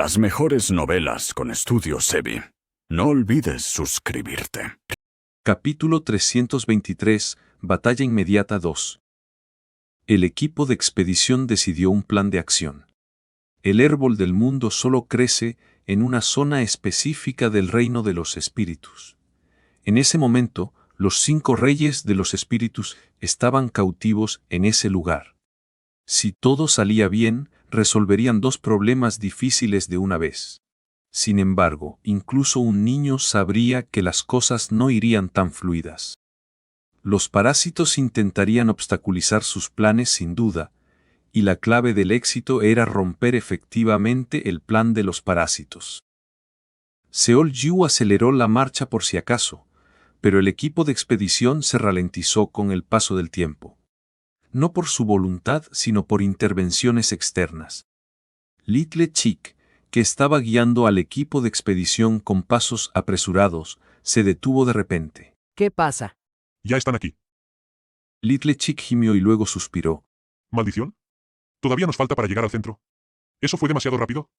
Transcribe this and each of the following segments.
Las mejores novelas con Estudio Sebi. No olvides suscribirte. Capítulo 323, Batalla Inmediata 2. El equipo de expedición decidió un plan de acción. El árbol del mundo solo crece en una zona específica del reino de los espíritus. En ese momento, los 5 reyes de los espíritus estaban cautivos en ese lugar. Si todo salía bien, resolverían 2 problemas difíciles de una vez. Sin embargo, incluso un niño sabría que las cosas no irían tan fluidas. Los parásitos intentarían obstaculizar sus planes sin duda, y la clave del éxito era romper efectivamente el plan de los parásitos. Seol Yu aceleró la marcha por si acaso, pero el equipo de expedición se ralentizó con el paso del tiempo. No por su voluntad, sino por intervenciones externas. Little Chick, que estaba guiando al equipo de expedición con pasos apresurados, se detuvo de repente. ¿Qué pasa? Ya están aquí. Little Chick gimió y luego suspiró. ¿Maldición? Todavía nos falta para llegar al centro. ¿Eso fue demasiado rápido?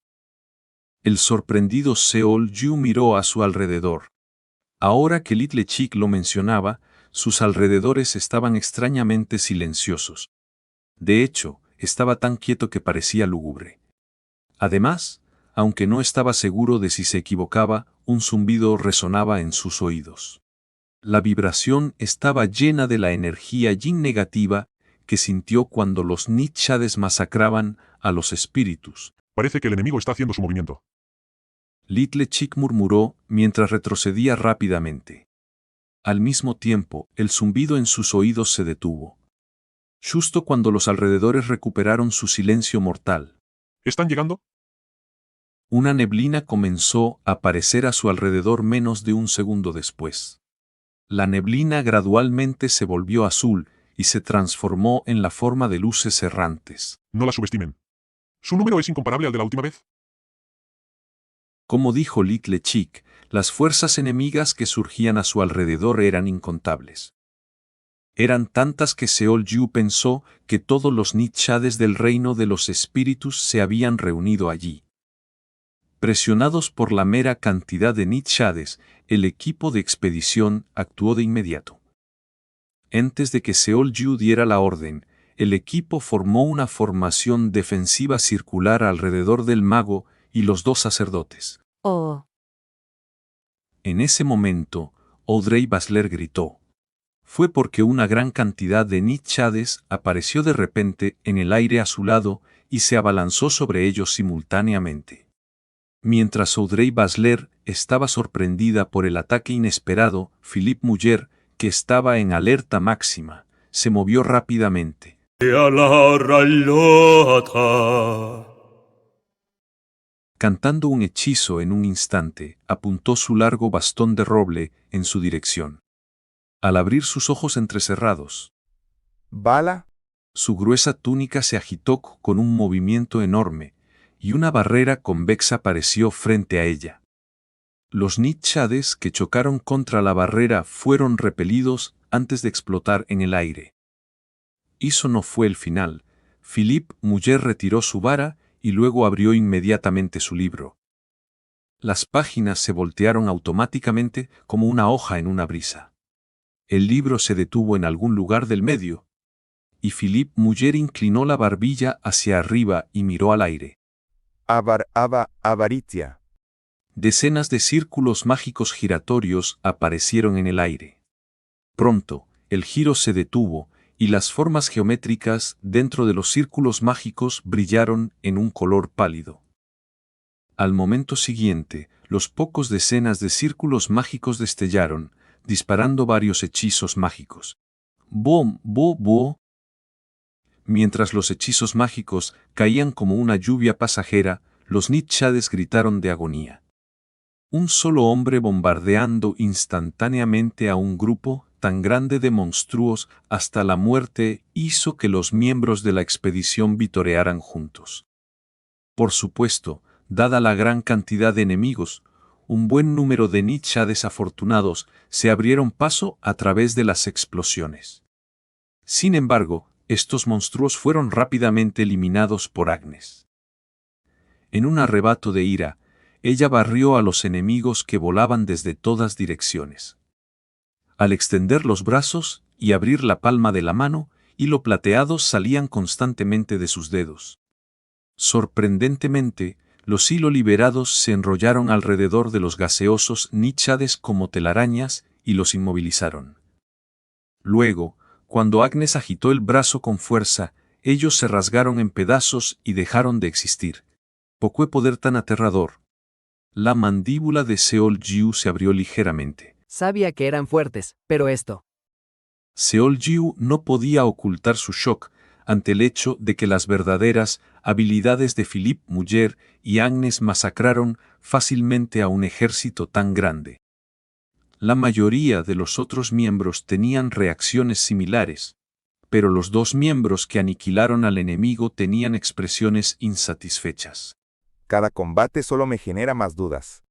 El sorprendido Seol Yu miró a su alrededor. Ahora que Little Chick lo mencionaba, sus alrededores estaban extrañamente silenciosos. De hecho, estaba tan quieto que parecía lúgubre. Además, aunque no estaba seguro de si se equivocaba, un zumbido resonaba en sus oídos. La vibración estaba llena de la energía yin negativa que sintió cuando los Nishades masacraban a los espíritus. Parece que el enemigo está haciendo su movimiento. Little Chick murmuró mientras retrocedía rápidamente. Al mismo tiempo, el zumbido en sus oídos se detuvo. Justo cuando los alrededores recuperaron su silencio mortal. ¿Están llegando? Una neblina comenzó a aparecer a su alrededor menos de un segundo después. La neblina gradualmente se volvió azul y se transformó en la forma de luces errantes. No la subestimen. Su número es incomparable al de la última vez. Como dijo Little Chick, las fuerzas enemigas que surgían a su alrededor eran incontables. Eran tantas que Seol Yu pensó que todos los Nishades del reino de los espíritus se habían reunido allí. Presionados por la mera cantidad de Nishades, el equipo de expedición actuó de inmediato. Antes de que Seol Yu diera la orden, el equipo formó una formación defensiva circular alrededor del mago y los 2 sacerdotes. Oh, En ese momento, Audrey Basler gritó. Fue porque una gran cantidad de Nishades apareció de repente en el aire a su lado y se abalanzó sobre ellos simultáneamente. Mientras Audrey Basler estaba sorprendida por el ataque inesperado, Philippe Muller, que estaba en alerta máxima, se movió rápidamente. Cantando un hechizo en un instante, apuntó su largo bastón de roble en su dirección. Al abrir sus ojos entrecerrados, ¿Bala? su gruesa túnica se agitó con un movimiento enorme, y una barrera convexa apareció frente a ella. Los Nishades que chocaron contra la barrera fueron repelidos antes de explotar en el aire. Eso no fue el final. Philippe Muller retiró su vara y luego abrió inmediatamente su libro. Las páginas se voltearon automáticamente como una hoja en una brisa. El libro se detuvo en algún lugar del medio, y Philippe Muller inclinó la barbilla hacia arriba y miró al aire. Avaritia. Decenas de círculos mágicos giratorios aparecieron en el aire. Pronto, el giro se detuvo, y las formas geométricas dentro de los círculos mágicos brillaron en un color pálido. Al momento siguiente, los pocos decenas de círculos mágicos destellaron, disparando varios hechizos mágicos. ¡Bom, bo, bo! Mientras los hechizos mágicos caían como una lluvia pasajera, los Nishades gritaron de agonía. Un solo hombre bombardeando instantáneamente a un grupo tan grande de monstruos hasta la muerte hizo que los miembros de la expedición vitorearan juntos. Por supuesto, dada la gran cantidad de enemigos, un buen número de Nishades afortunados se abrieron paso a través de las explosiones. Sin embargo, estos monstruos fueron rápidamente eliminados por Agnes. En un arrebato de ira, ella barrió a los enemigos que volaban desde todas direcciones. Al extender los brazos y abrir la palma de la mano, hilo plateados salían constantemente de sus dedos. Sorprendentemente, los hilos liberados se enrollaron alrededor de los gaseosos níchades como telarañas y los inmovilizaron. Luego, cuando Agnes agitó el brazo con fuerza, ellos se rasgaron en pedazos y dejaron de existir. Poco poder tan aterrador. La mandíbula de Seol-Jiu se abrió ligeramente. Sabía que eran fuertes, pero esto. Seol-Jiu no podía ocultar su shock ante el hecho de que las verdaderas habilidades de Philippe Muller y Agnes masacraron fácilmente a un ejército tan grande. La mayoría de los otros miembros tenían reacciones similares, pero los dos miembros que aniquilaron al enemigo tenían expresiones insatisfechas. Cada combate solo me genera más dudas.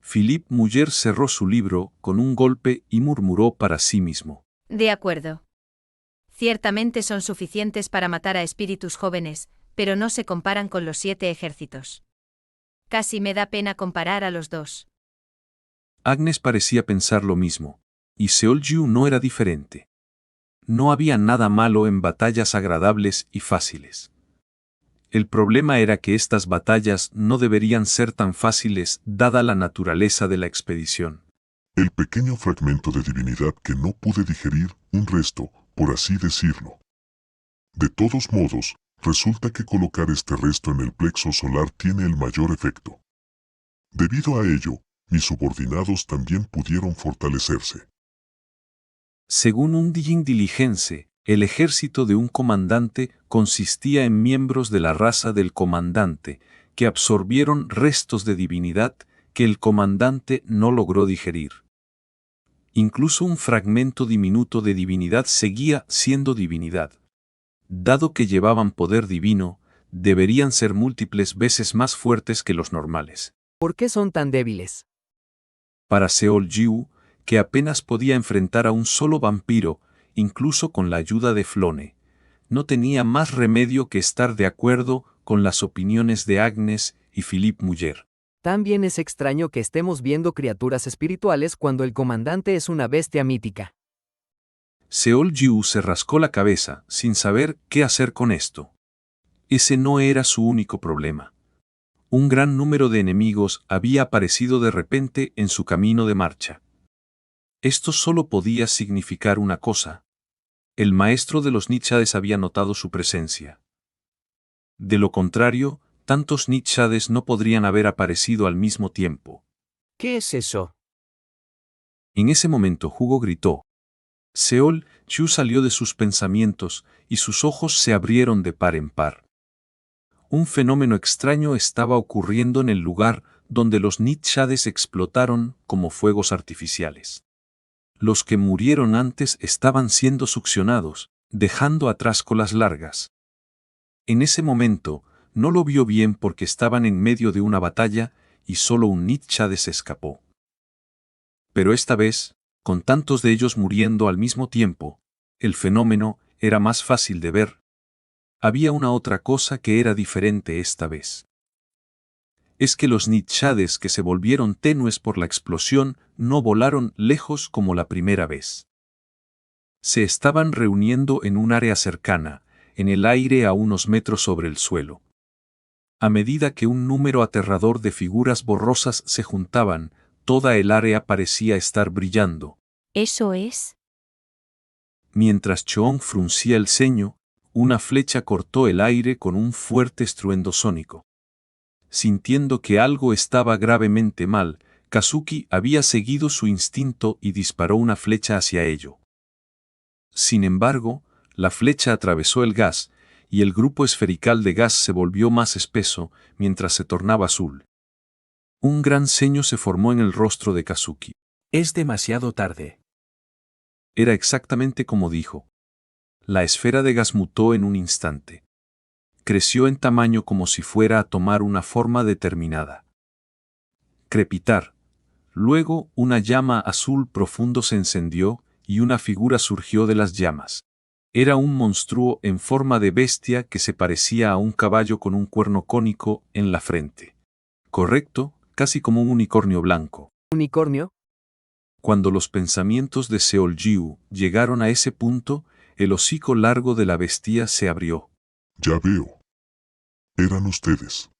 Philippe Muller cerró su libro con un golpe y murmuró para sí mismo. De acuerdo. Ciertamente son suficientes para matar a espíritus jóvenes, pero no se comparan con los 7 ejércitos. Casi me da pena comparar a los dos. Agnes parecía pensar lo mismo, y Seol-Jiu no era diferente. No había nada malo en batallas agradables y fáciles. El problema era que estas batallas no deberían ser tan fáciles dada la naturaleza de la expedición. El pequeño fragmento de divinidad que no pude digerir, un resto, por así decirlo. De todos modos, resulta que colocar este resto en el plexo solar tiene el mayor efecto. Debido a ello, mis subordinados también pudieron fortalecerse. Según un Dijin Diligence, el ejército de un comandante consistía en miembros de la raza del comandante, que absorbieron restos de divinidad que el comandante no logró digerir. Incluso un fragmento diminuto de divinidad seguía siendo divinidad. Dado que llevaban poder divino, deberían ser múltiples veces más fuertes que los normales. ¿Por qué son tan débiles? Para Seol-Jiu, que apenas podía enfrentar a un solo vampiro, incluso con la ayuda de Flone, no tenía más remedio que estar de acuerdo con las opiniones de Agnes y Philippe Muller. También es extraño que estemos viendo criaturas espirituales cuando el comandante es una bestia mítica. Seol-Jiu se rascó la cabeza, sin saber qué hacer con esto. Ese no era su único problema. Un gran número de enemigos había aparecido de repente en su camino de marcha. Esto solo podía significar una cosa. El maestro de los Níchades había notado su presencia. De lo contrario, tantos Níchades no podrían haber aparecido al mismo tiempo. ¿Qué es eso? En ese momento Hugo gritó. Seol-Jiu salió de sus pensamientos y sus ojos se abrieron de par en par. Un fenómeno extraño estaba ocurriendo en el lugar donde los Níchades explotaron como fuegos artificiales. Los que murieron antes estaban siendo succionados, dejando atrás colas largas. En ese momento, no lo vio bien porque estaban en medio de una batalla y solo un Níchade se escapó. Pero esta vez, con tantos de ellos muriendo al mismo tiempo, el fenómeno era más fácil de ver. Había una otra cosa que era diferente esta vez. Es que los Níchades que se volvieron tenues por la explosión no volaron lejos como la primera vez. Se estaban reuniendo en un área cercana, en el aire a unos metros sobre el suelo. A medida que un número aterrador de figuras borrosas se juntaban, toda el área parecía estar brillando. ¿Eso es? Mientras Choong fruncía el ceño, una flecha cortó el aire con un fuerte estruendo sónico. Sintiendo que algo estaba gravemente mal, Kazuki había seguido su instinto y disparó una flecha hacia ello. Sin embargo, la flecha atravesó el gas, y el grupo esferical de gas se volvió más espeso mientras se tornaba azul. Un gran ceño se formó en el rostro de Kazuki. Es demasiado tarde. Era exactamente como dijo. La esfera de gas mutó en un instante. Creció en tamaño como si fuera a tomar una forma determinada. Crepitar. Luego una llama azul profundo se encendió y una figura surgió de las llamas. Era un monstruo en forma de bestia que se parecía a un caballo con un cuerno cónico en la frente. Correcto, casi como un unicornio blanco. ¿Unicornio? Cuando los pensamientos de Seoljiu llegaron a ese punto, el hocico largo de la bestia se abrió. Ya veo. Eran ustedes.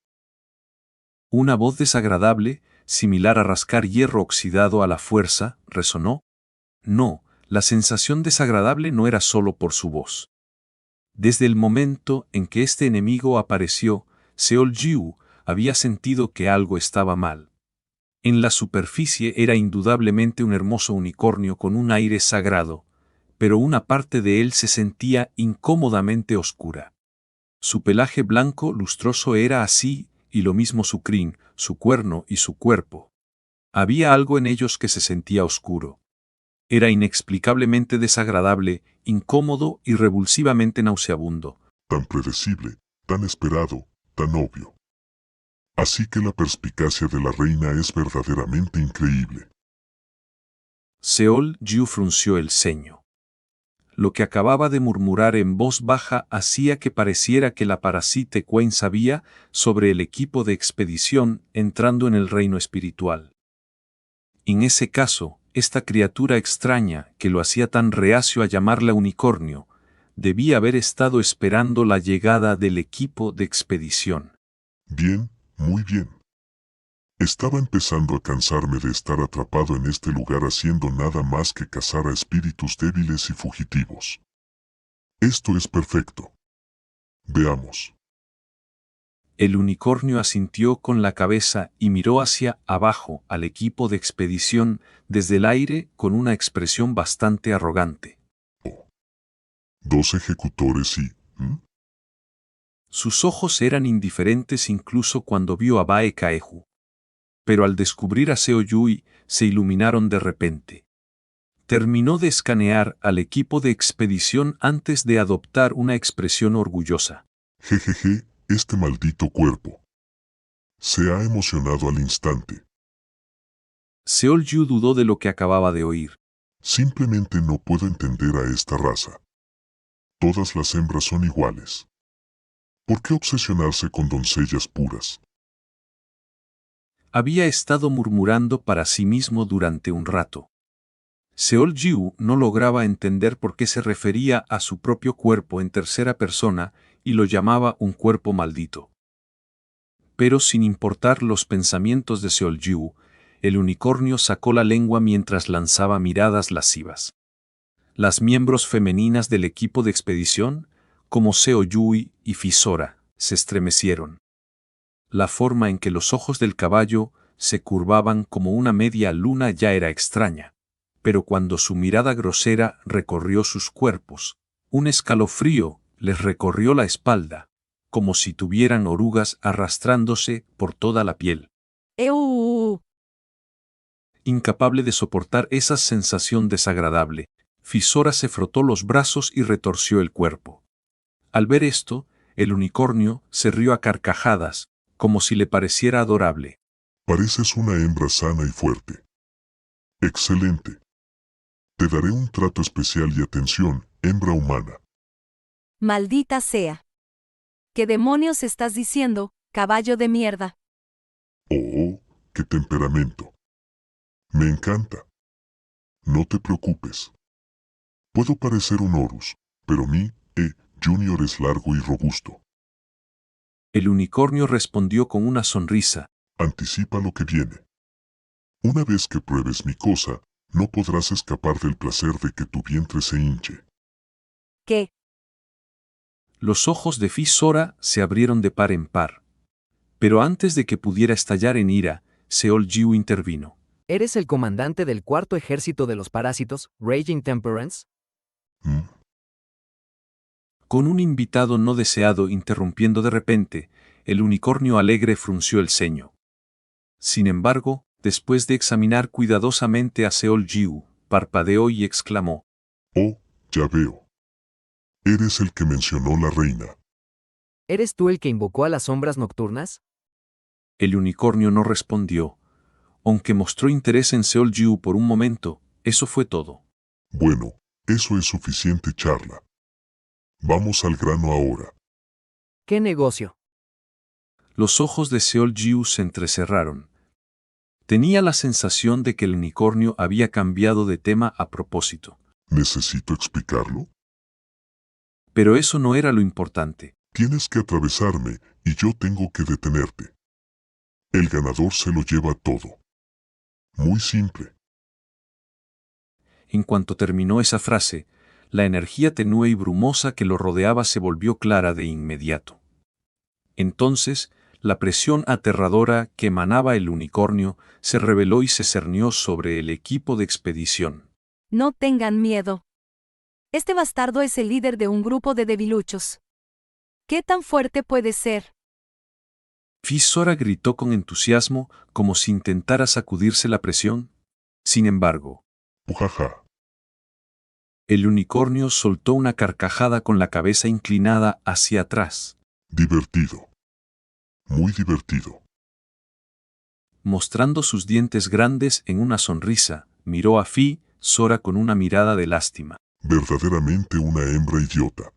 Una voz desagradable, similar a rascar hierro oxidado a la fuerza, resonó. No, la sensación desagradable no era solo por su voz. Desde el momento en que este enemigo apareció, Seoljiu había sentido que algo estaba mal. En la superficie era indudablemente un hermoso unicornio con un aire sagrado, pero una parte de él se sentía incómodamente oscura. Su pelaje blanco lustroso era así, y lo mismo su crin, su cuerno y su cuerpo. Había algo en ellos que se sentía oscuro. Era inexplicablemente desagradable, incómodo y revulsivamente nauseabundo. Tan predecible, tan esperado, tan obvio. Así que la perspicacia de la reina es verdaderamente increíble. Seoljiu frunció el ceño. Lo que acababa de murmurar en voz baja hacía que pareciera que la parasite Queen sabía sobre el equipo de expedición entrando en el reino espiritual. En ese caso, esta criatura extraña, que lo hacía tan reacio a llamarla unicornio, debía haber estado esperando la llegada del equipo de expedición. Bien, muy bien. Estaba empezando a cansarme de estar atrapado en este lugar haciendo nada más que cazar a espíritus débiles y fugitivos. Esto es perfecto. Veamos. El unicornio asintió con la cabeza y miró hacia abajo al equipo de expedición desde el aire con una expresión bastante arrogante. Oh. 2 ejecutores y... Sus ojos eran indiferentes incluso cuando vio a Bae Kaeju. Pero al descubrir a Seoyui, se iluminaron de repente. Terminó de escanear al equipo de expedición antes de adoptar una expresión orgullosa. Jejeje, este maldito cuerpo. Se ha emocionado al instante. Seolju dudó de lo que acababa de oír. Simplemente no puedo entender a esta raza. Todas las hembras son iguales. ¿Por qué obsesionarse con doncellas puras? Había estado murmurando para sí mismo durante un rato. Seolju no lograba entender por qué se refería a su propio cuerpo en tercera persona y lo llamaba un cuerpo maldito. Pero sin importar los pensamientos de Seolju, el unicornio sacó la lengua mientras lanzaba miradas lascivas. Las miembros femeninas del equipo de expedición, como Seoyui y Fisora, se estremecieron. La forma en que los ojos del caballo se curvaban como una media luna ya era extraña, pero cuando su mirada grosera recorrió sus cuerpos, un escalofrío les recorrió la espalda, como si tuvieran orugas arrastrándose por toda la piel. Incapable de soportar esa sensación desagradable, Fisora se frotó los brazos y retorció el cuerpo. Al ver esto, el unicornio se rió a carcajadas, como si le pareciera adorable. Pareces una hembra sana y fuerte. Excelente. Te daré un trato especial y atención, hembra humana. Maldita sea. ¿Qué demonios estás diciendo, caballo de mierda? Oh, qué temperamento. Me encanta. No te preocupes. Puedo parecer un Horus, pero mi Junior es largo y robusto. El unicornio respondió con una sonrisa. Anticipa lo que viene. Una vez que pruebes mi cosa, no podrás escapar del placer de que tu vientre se hinche. ¿Qué? Los ojos de Fisora se abrieron de par en par. Pero antes de que pudiera estallar en ira, Seolju intervino. ¿Eres el comandante del cuarto ejército de los parásitos, Raging Temperance? Con un invitado no deseado interrumpiendo de repente, el unicornio alegre frunció el ceño. Sin embargo, después de examinar cuidadosamente a Seolju, parpadeó y exclamó. Oh, ya veo. Eres el que mencionó la reina. ¿Eres tú el que invocó a las sombras nocturnas? El unicornio no respondió. Aunque mostró interés en Seolju por un momento, eso fue todo. Bueno, eso es suficiente charla. Vamos al grano ahora. ¿Qué negocio? Los ojos de Seol Jiu se entrecerraron. Tenía la sensación de que el unicornio había cambiado de tema a propósito. ¿Necesito explicarlo? Pero eso no era lo importante. Tienes que atravesarme y yo tengo que detenerte. El ganador se lo lleva todo. Muy simple. En cuanto terminó esa frase, la energía tenue y brumosa que lo rodeaba se volvió clara de inmediato. Entonces, la presión aterradora que emanaba el unicornio se reveló y se cernió sobre el equipo de expedición. No tengan miedo. Este bastardo es el líder de un grupo de debiluchos. ¿Qué tan fuerte puede ser? Fisora gritó con entusiasmo, como si intentara sacudirse la presión. Sin embargo, Ujaja. el unicornio soltó una carcajada con la cabeza inclinada hacia atrás. Divertido. Muy divertido. Mostrando sus dientes grandes en una sonrisa, miró a Sora con una mirada de lástima. Verdaderamente una hembra idiota.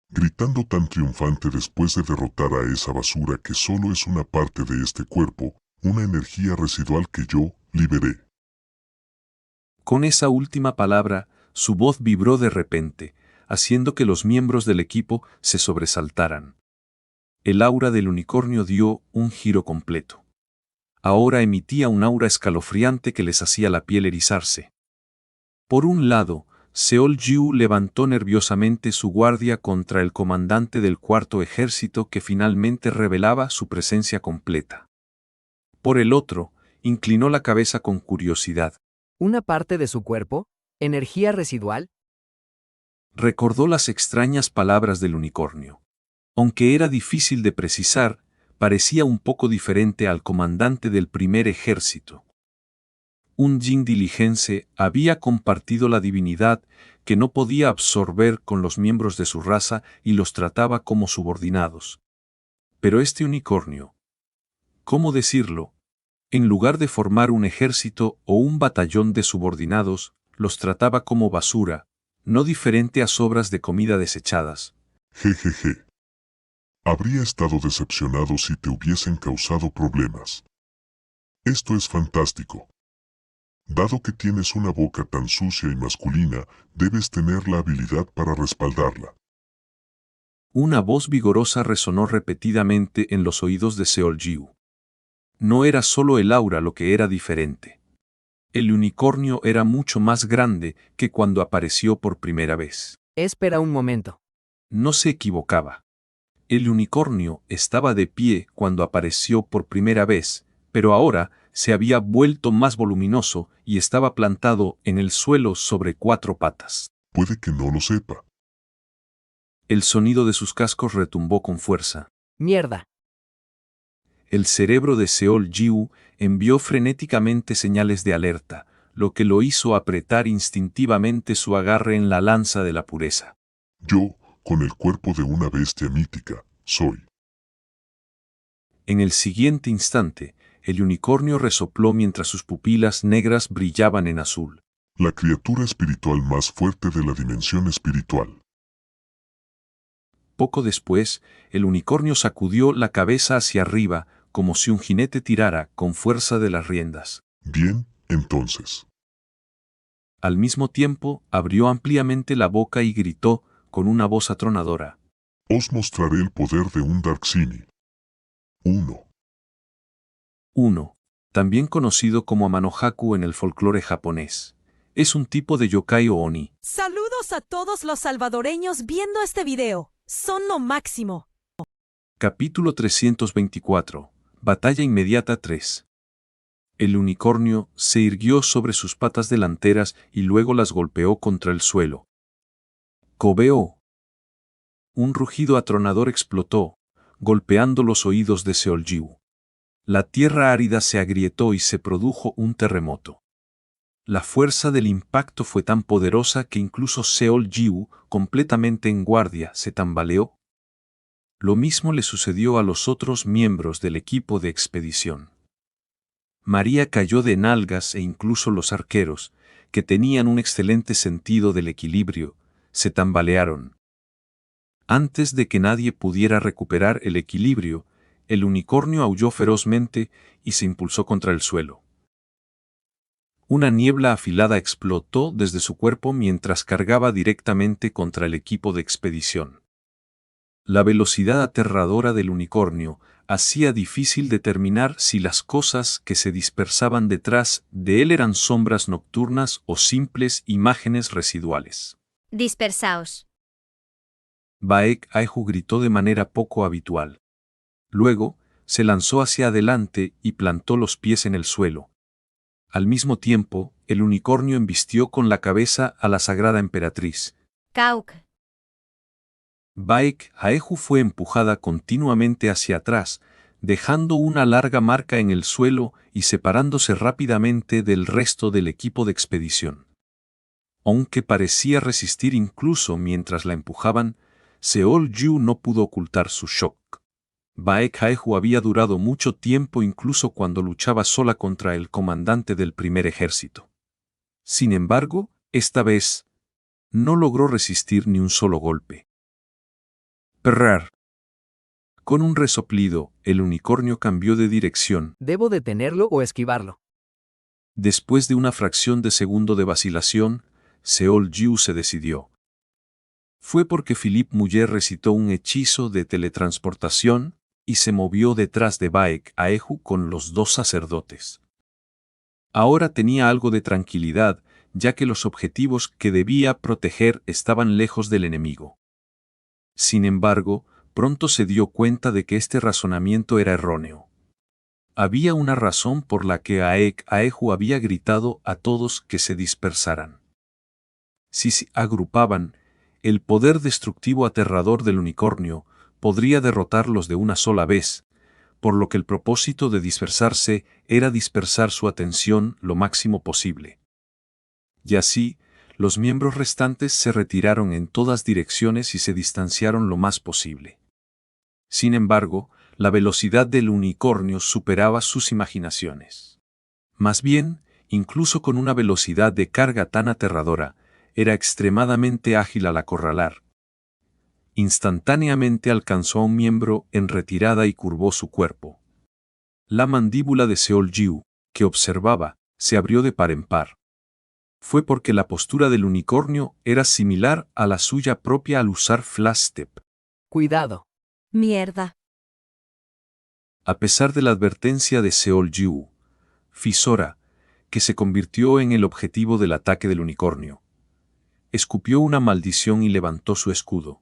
Gritando tan triunfante después de derrotar a esa basura que solo es una parte de este cuerpo, una energía residual que yo liberé. Con esa última palabra, su voz vibró de repente, haciendo que los miembros del equipo se sobresaltaran. El aura del unicornio dio un giro completo. Ahora emitía un aura escalofriante que les hacía la piel erizarse. Por un lado, Seol Jiu levantó nerviosamente su guardia contra el comandante del cuarto ejército que finalmente revelaba su presencia completa. Por el otro, inclinó la cabeza con curiosidad. ¿Una parte de su cuerpo? ¿Energía residual? Recordó las extrañas palabras del unicornio. Aunque era difícil de precisar, parecía un poco diferente al comandante del primer ejército. Un Jin Diligence había compartido la divinidad que no podía absorber con los miembros de su raza y los trataba como subordinados. Pero este unicornio, ¿cómo decirlo? En lugar de formar un ejército o un batallón de subordinados, los trataba como basura, no diferente a sobras de comida desechadas. Jejeje. Habría estado decepcionado si te hubiesen causado problemas. Esto es fantástico. Dado que tienes una boca tan sucia y masculina, debes tener la habilidad para respaldarla. Una voz vigorosa resonó repetidamente en los oídos de Seol Jiu. No era solo el aura lo que era diferente. El unicornio era mucho más grande que cuando apareció por primera vez. Espera un momento. No se equivocaba. El unicornio estaba de pie cuando apareció por primera vez, pero ahora se había vuelto más voluminoso y estaba plantado en el suelo sobre 4 patas. Puede que no lo sepa. El sonido de sus cascos retumbó con fuerza. Mierda. El cerebro de Seol Jiu envió frenéticamente señales de alerta, lo que lo hizo apretar instintivamente su agarre en la lanza de la pureza. Yo, con el cuerpo de una bestia mítica, soy. En el siguiente instante, el unicornio resopló mientras sus pupilas negras brillaban en azul. La criatura espiritual más fuerte de la dimensión espiritual. Poco después, el unicornio sacudió la cabeza hacia arriba, como si un jinete tirara con fuerza de las riendas. Bien, entonces. Al mismo tiempo, abrió ampliamente la boca y gritó, con una voz atronadora. Os mostraré el poder de un Darksini. 1. También conocido como Amanohaku en el folclore japonés. Es un tipo de yokai o oni. Saludos a todos los salvadoreños viendo este video. Son lo máximo. Capítulo 324. Batalla inmediata 3. El unicornio se irguió sobre sus patas delanteras y luego las golpeó contra el suelo. Cobeó. Un rugido atronador explotó, golpeando los oídos de Seol Jiu. La tierra árida se agrietó y se produjo un terremoto. La fuerza del impacto fue tan poderosa que incluso Seol Jiu, completamente en guardia, se tambaleó. Lo mismo le sucedió a los otros miembros del equipo de expedición. María cayó de nalgas e incluso los arqueros, que tenían un excelente sentido del equilibrio, se tambalearon. Antes de que nadie pudiera recuperar el equilibrio, el unicornio aulló ferozmente y se impulsó contra el suelo. Una niebla afilada explotó desde su cuerpo mientras cargaba directamente contra el equipo de expedición. La velocidad aterradora del unicornio hacía difícil determinar si las cosas que se dispersaban detrás de él eran sombras nocturnas o simples imágenes residuales. Dispersaos. Baek Aehu gritó de manera poco habitual. Luego, se lanzó hacia adelante y plantó los pies en el suelo. Al mismo tiempo, el unicornio embistió con la cabeza a la sagrada emperatriz. Kauk. Baek Aehu fue empujada continuamente hacia atrás, dejando una larga marca en el suelo y separándose rápidamente del resto del equipo de expedición. Aunque parecía resistir incluso mientras la empujaban, Seol-Ju no pudo ocultar su shock. Baek Aehu había durado mucho tiempo incluso cuando luchaba sola contra el comandante del primer ejército. Sin embargo, esta vez, no logró resistir ni un solo golpe. Perrar. Con un resoplido, el unicornio cambió de dirección. ¿Debo detenerlo o esquivarlo? Después de una fracción de segundo de vacilación, Seol-Ju se decidió. Fue porque Philippe Muller recitó un hechizo de teletransportación y se movió detrás de Baek Aehu con los dos sacerdotes. Ahora tenía algo de tranquilidad, ya que los objetivos que debía proteger estaban lejos del enemigo. Sin embargo, pronto se dio cuenta de que este razonamiento era erróneo. Había una razón por la que Baek Aehu había gritado a todos que se dispersaran. Si se agrupaban, el poder destructivo aterrador del unicornio podría derrotarlos de una sola vez, por lo que el propósito de dispersarse era dispersar su atención lo máximo posible. Y así, los miembros restantes se retiraron en todas direcciones y se distanciaron lo más posible. Sin embargo, la velocidad del unicornio superaba sus imaginaciones. Más bien, incluso con una velocidad de carga tan aterradora, era extremadamente ágil al acorralar. Instantáneamente alcanzó a un miembro en retirada y curvó su cuerpo. La mandíbula de Seol-Ju, que observaba, se abrió de par en par. Fue porque la postura del unicornio era similar a la suya propia al usar Flash Step. Cuidado. Mierda. A pesar de la advertencia de Seol-Ju, Fisora, que se convirtió en el objetivo del ataque del unicornio, escupió una maldición y levantó su escudo.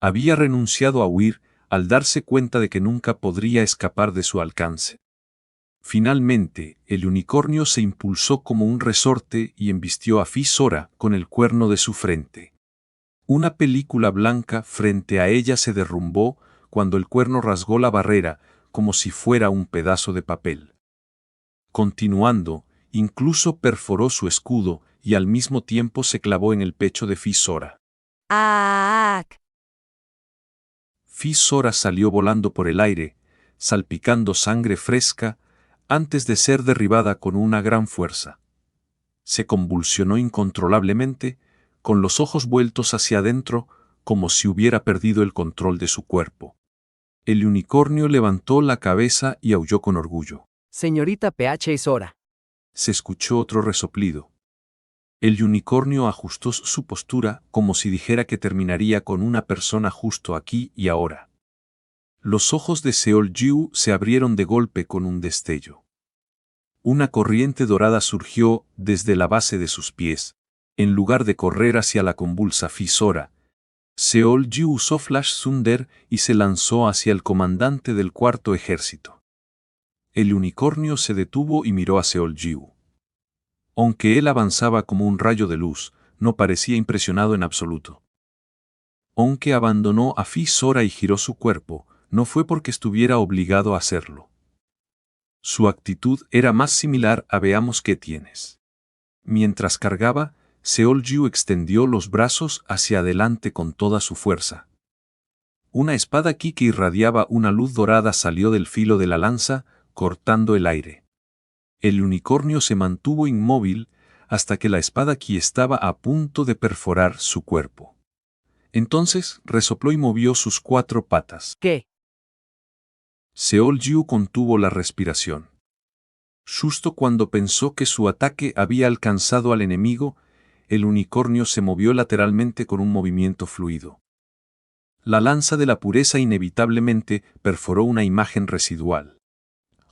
Había renunciado a huir al darse cuenta de que nunca podría escapar de su alcance. Finalmente, el unicornio se impulsó como un resorte y embistió a Fisora con el cuerno de su frente. Una película blanca frente a ella se derrumbó cuando el cuerno rasgó la barrera como si fuera un pedazo de papel. Continuando, incluso perforó su escudo y al mismo tiempo se clavó en el pecho de Fisora. ¡Aaaak! Fisora salió volando por el aire, salpicando sangre fresca, antes de ser derribada con una gran fuerza. Se convulsionó incontrolablemente, con los ojos vueltos hacia adentro, como si hubiera perdido el control de su cuerpo. El unicornio levantó la cabeza y aulló con orgullo. Señorita PH Sora. Se escuchó otro resoplido. El unicornio ajustó su postura como si dijera que terminaría con una persona justo aquí y ahora. Los ojos de Seol-Ju se abrieron de golpe con un destello. Una corriente dorada surgió desde la base de sus pies. En lugar de correr hacia la convulsa Fisora, Seol-Ju usó Flash Thunder y se lanzó hacia el comandante del cuarto ejército. El unicornio se detuvo y miró a Seol-Ju. Aunque él avanzaba como un rayo de luz, no parecía impresionado en absoluto. Aunque abandonó a Fisora y giró su cuerpo, no fue porque estuviera obligado a hacerlo. Su actitud era más similar a veamos qué tienes. Mientras cargaba, Seol-Ju extendió los brazos hacia adelante con toda su fuerza. Una espada ki que irradiaba una luz dorada salió del filo de la lanza, cortando el aire. El unicornio se mantuvo inmóvil hasta que la espada ki estaba a punto de perforar su cuerpo. Entonces resopló y movió sus 4 patas. ¿Qué? Seol-Yu contuvo la respiración. Justo cuando pensó que su ataque había alcanzado al enemigo, el unicornio se movió lateralmente con un movimiento fluido. La lanza de la pureza inevitablemente perforó una imagen residual.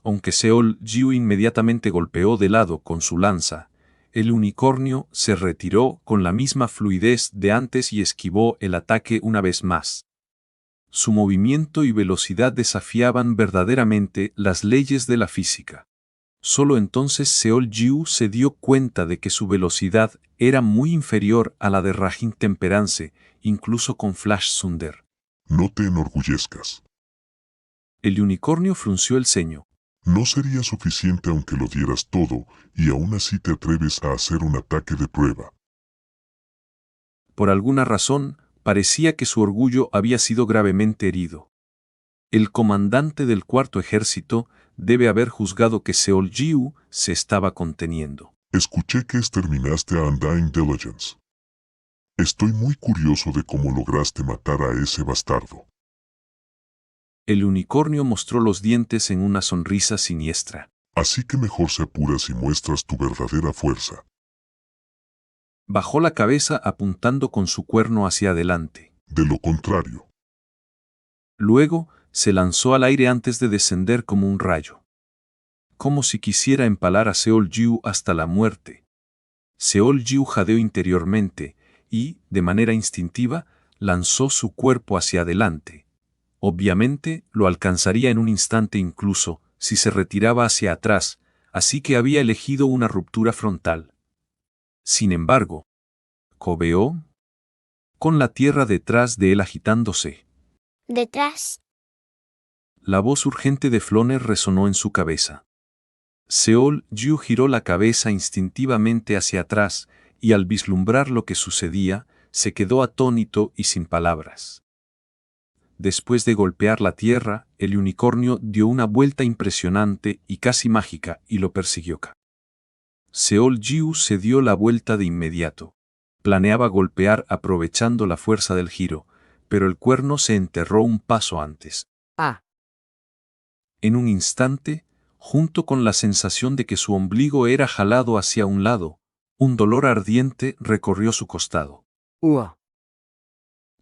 Aunque Seol-Yu inmediatamente golpeó de lado con su lanza, el unicornio se retiró con la misma fluidez de antes y esquivó el ataque una vez más. Su movimiento y velocidad desafiaban verdaderamente las leyes de la física. Solo entonces Seol-Yu se dio cuenta de que su velocidad era muy inferior a la de Rajin Temperance, incluso con Flash Sunder. No te enorgullezcas. El unicornio frunció el ceño. No sería suficiente aunque lo dieras todo, y aún así te atreves a hacer un ataque de prueba. Por alguna razón, parecía que su orgullo había sido gravemente herido. El comandante del 4º ejército debe haber juzgado que Seol-Yu se estaba conteniendo. Escuché que exterminaste a Undying Diligence. Estoy muy curioso de cómo lograste matar a ese bastardo. El unicornio mostró los dientes en una sonrisa siniestra. Así que mejor se apuras y muestras tu verdadera fuerza. Bajó la cabeza apuntando con su cuerno hacia adelante. De lo contrario, Luego, se lanzó al aire antes de descender como un rayo. Como si quisiera empalar a Seol-Yu hasta la muerte. Seol-Yu jadeó interiormente y, de manera instintiva, lanzó su cuerpo hacia adelante. Obviamente, lo alcanzaría en un instante incluso, si se retiraba hacia atrás, así que había elegido una ruptura frontal. Sin embargo, cobeó, con la tierra detrás de él agitándose. Detrás. La voz urgente de Floner resonó en su cabeza. Seol-Yu giró la cabeza instintivamente hacia atrás, y al vislumbrar lo que sucedía, se quedó atónito y sin palabras. Después de golpear la tierra, el unicornio dio una vuelta impresionante y casi mágica y lo persiguió. Seol-Yu se dio la vuelta de inmediato. Planeaba golpear aprovechando la fuerza del giro, pero el cuerno se enterró un paso antes. Ah. En un instante, junto con la sensación de que su ombligo era jalado hacia un lado, un dolor ardiente recorrió su costado.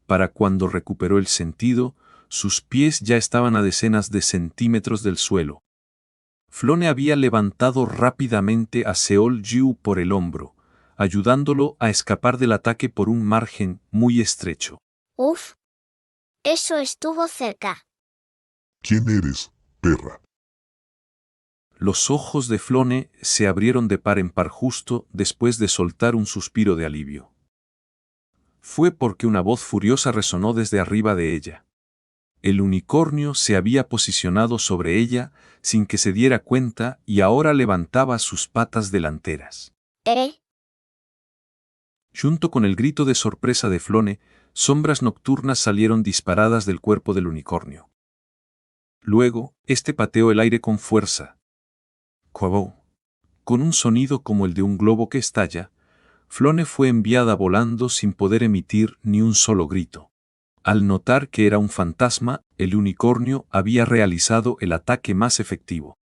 Para cuando recuperó el sentido, sus pies ya estaban a decenas de centímetros del suelo. Flone había levantado rápidamente a Seol-Yu por el hombro, ayudándolo a escapar del ataque por un margen muy estrecho. Uf. Eso estuvo cerca. ¿Quién eres, perra? Los ojos de Flone se abrieron de par en par justo después de soltar un suspiro de alivio. Fue porque una voz furiosa resonó desde arriba de ella. El unicornio se había posicionado sobre ella sin que se diera cuenta y ahora levantaba sus patas delanteras. Junto con el grito de sorpresa de Flone, sombras nocturnas salieron disparadas del cuerpo del unicornio. Luego, este pateó el aire con fuerza. Cuabó. Con un sonido como el de un globo que estalla, Flone fue enviada volando sin poder emitir ni un solo grito. Al notar que era un fantasma, el unicornio había realizado el ataque más efectivo.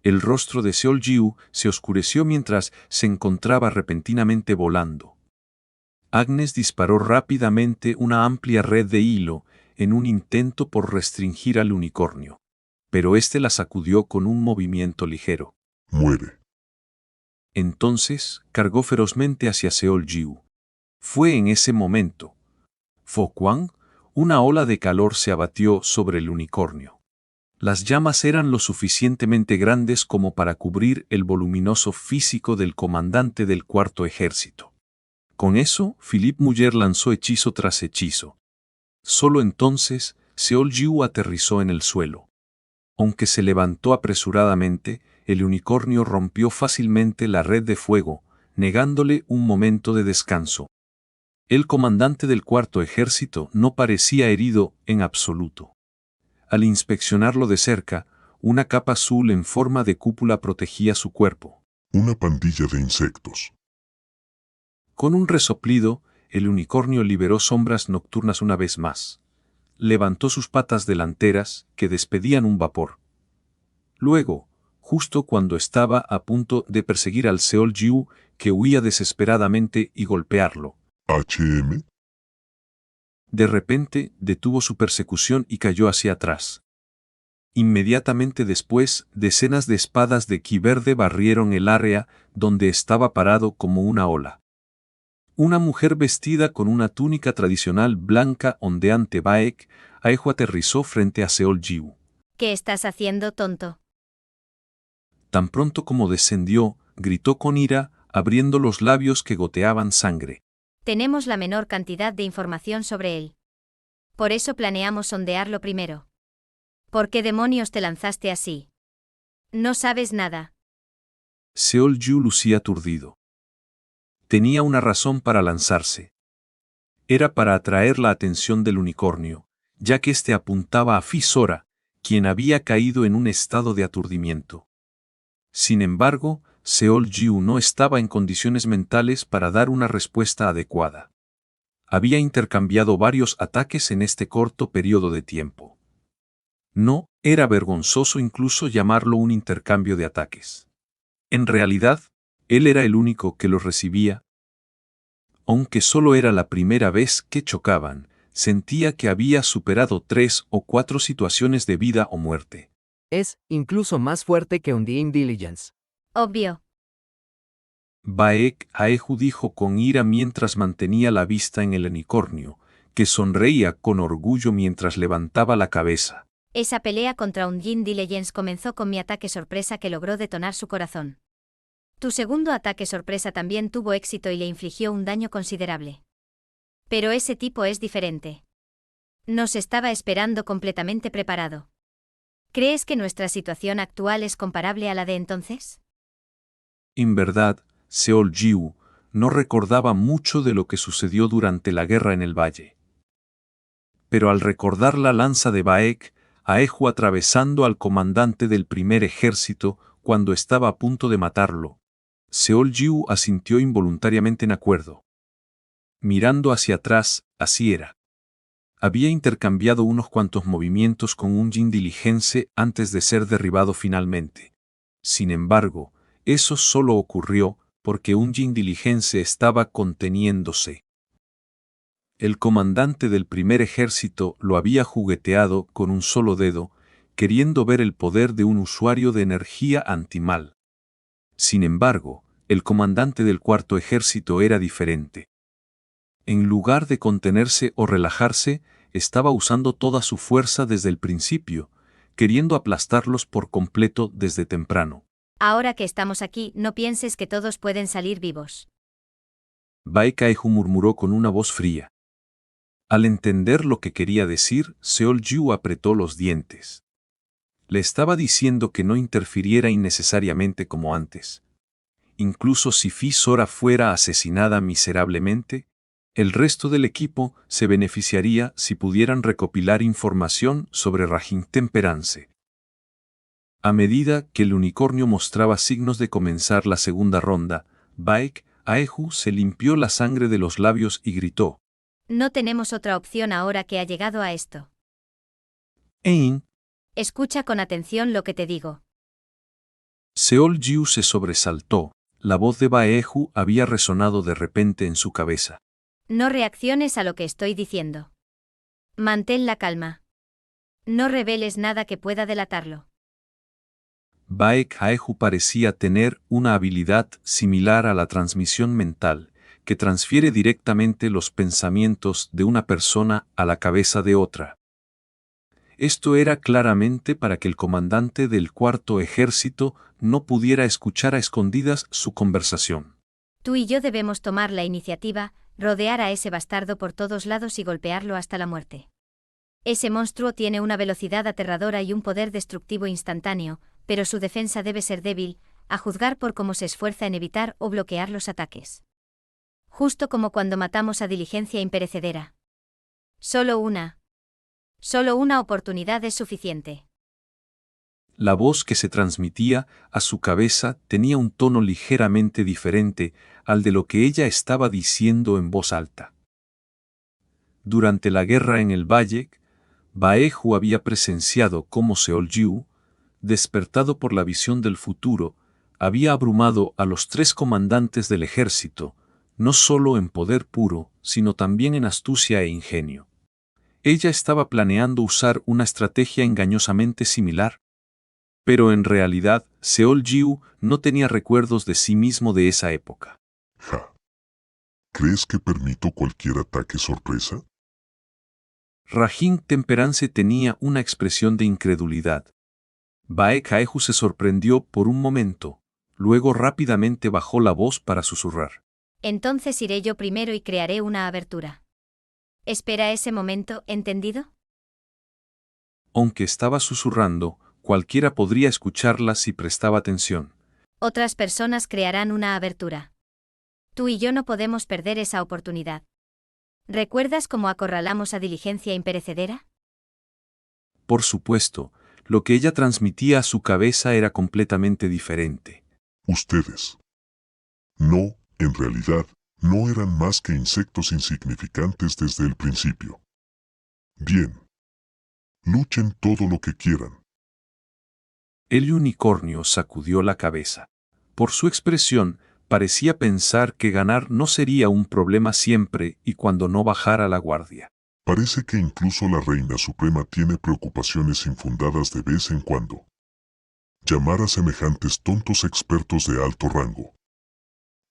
El rostro de Seol-Yu se oscureció mientras se encontraba repentinamente volando. Agnes disparó rápidamente una amplia red de hilo en un intento por restringir al unicornio, pero éste la sacudió con un movimiento ligero. Muere. Entonces, cargó ferozmente hacia Seol-Yu. Fue en ese momento. Fo-Kwang, una ola de calor se abatió sobre el unicornio. Las llamas eran lo suficientemente grandes como para cubrir el voluminoso físico del comandante del 4º ejército. Con eso, Philippe Muller lanzó hechizo tras hechizo. Solo entonces, Seol-Yu aterrizó en el suelo. Aunque se levantó apresuradamente, el unicornio rompió fácilmente la red de fuego, negándole un momento de descanso. El comandante del 4º ejército no parecía herido en absoluto. Al inspeccionarlo de cerca, una capa azul en forma de cúpula protegía su cuerpo. Una pandilla de insectos. Con un resoplido, el unicornio liberó sombras nocturnas una vez más. Levantó sus patas delanteras, que despedían un vapor. Luego, justo cuando estaba a punto de perseguir al Seol-Jiu, que huía desesperadamente y golpearlo, HM. de repente detuvo su persecución y cayó hacia atrás. Inmediatamente después, decenas de espadas de ki verde barrieron el área donde estaba parado como una ola. Una mujer vestida con una túnica tradicional blanca ondeante Baek, Aehu aterrizó frente a Seol-Jiu. ¿Qué estás haciendo, tonto? Tan pronto como descendió, gritó con ira, abriendo los labios que goteaban sangre. Tenemos la menor cantidad de información sobre él. Por eso planeamos sondearlo primero. ¿Por qué demonios te lanzaste así? No sabes nada. Seol-Jiu lucía aturdido. Tenía una razón para lanzarse. Era para atraer la atención del unicornio, ya que éste apuntaba a Fi-Sora, quien había caído en un estado de aturdimiento. Sin embargo, Seol-Jiu no estaba en condiciones mentales para dar una respuesta adecuada. Había intercambiado varios ataques en este corto periodo de tiempo. No, era vergonzoso incluso llamarlo un intercambio de ataques. En realidad, él era el único que los recibía. Aunque solo era la primera vez que chocaban, sentía que había superado 3 o 4 situaciones de vida o muerte. Es, incluso más fuerte que un Dame Diligence. Obvio. Baek Aehu dijo con ira mientras mantenía la vista en el unicornio, que sonreía con orgullo mientras levantaba la cabeza. Esa pelea contra un Jin Diligence comenzó con mi ataque sorpresa que logró detonar su corazón. Tu segundo ataque sorpresa también tuvo éxito y le infligió un daño considerable. Pero ese tipo es diferente. Nos estaba esperando completamente preparado. ¿Crees que nuestra situación actual es comparable a la de entonces? En verdad, Seol-Jiu no recordaba mucho de lo que sucedió durante la guerra en el valle. Pero al recordar la lanza de Baek, Aehu atravesando al comandante del primer ejército cuando estaba a punto de matarlo, Seol-Jiu asintió involuntariamente en acuerdo. Mirando hacia atrás, así era. Había intercambiado unos cuantos movimientos con un Jin Diligence antes de ser derribado finalmente. Sin embargo, eso solo ocurrió porque un Jin Diligence estaba conteniéndose. El comandante del primer ejército lo había jugueteado con un solo dedo, queriendo ver el poder de un usuario de energía antimal. Sin embargo, el comandante del cuarto ejército era diferente. En lugar de contenerse o relajarse, estaba usando toda su fuerza desde el principio, queriendo aplastarlos por completo desde temprano. Ahora que estamos aquí, no pienses que todos pueden salir vivos. Baek Aehu murmuró con una voz fría. Al entender lo que quería decir, Seol-Jiu apretó los dientes. Le estaba diciendo que no interfiriera innecesariamente como antes. Incluso si Fi-Sora fuera asesinada miserablemente, el resto del equipo se beneficiaría si pudieran recopilar información sobre Rajin Temperance. A medida que el unicornio mostraba signos de comenzar la segunda ronda, Baek Aehu se limpió la sangre de los labios y gritó. No tenemos otra opción ahora que ha llegado a esto. Ein. Escucha con atención lo que te digo. Seol-Jiu se sobresaltó. La voz de Baehu había resonado de repente en su cabeza. No reacciones a lo que estoy diciendo. Mantén la calma. No reveles nada que pueda delatarlo. Baek Aehu parecía tener una habilidad similar a la transmisión mental, que transfiere directamente los pensamientos de una persona a la cabeza de otra. Esto era claramente para que el comandante del cuarto ejército no pudiera escuchar a escondidas su conversación. Tú y yo debemos tomar la iniciativa, rodear a ese bastardo por todos lados y golpearlo hasta la muerte. Ese monstruo tiene una velocidad aterradora y un poder destructivo instantáneo, pero su defensa debe ser débil, a juzgar por cómo se esfuerza en evitar o bloquear los ataques. Justo como cuando matamos a Diligencia Imperecedera. Solo una oportunidad es suficiente. La voz que se transmitía a su cabeza tenía un tono ligeramente diferente al de lo que ella estaba diciendo en voz alta. Durante la guerra en el Valle, Baeju había presenciado cómo Seolju, despertado por la visión del futuro, había abrumado a los 3 comandantes del ejército, no solo en poder puro, sino también en astucia e ingenio. Ella estaba planeando usar una estrategia engañosamente similar. Pero en realidad, Seolju no tenía recuerdos de sí mismo de esa época. Ja. ¿Crees que permito cualquier ataque sorpresa? Rajin Temperance tenía una expresión de incredulidad. Baekhaeju se sorprendió por un momento, luego rápidamente bajó la voz para susurrar. Entonces iré yo primero y crearé una abertura. Espera ese momento, ¿entendido? Aunque estaba susurrando, cualquiera podría escucharla si prestaba atención. Otras personas crearán una abertura. Tú y yo no podemos perder esa oportunidad. ¿Recuerdas cómo acorralamos a Diligencia Imperecedera? Por supuesto, lo que ella transmitía a su cabeza era completamente diferente. Ustedes. No, en realidad, no eran más que insectos insignificantes desde el principio. Bien. Luchen todo lo que quieran. El unicornio sacudió la cabeza. Por su expresión, parecía pensar que ganar no sería un problema siempre y cuando no bajara la guardia. Parece que incluso la Reina Suprema tiene preocupaciones infundadas de vez en cuando. Llamar a semejantes tontos expertos de alto rango.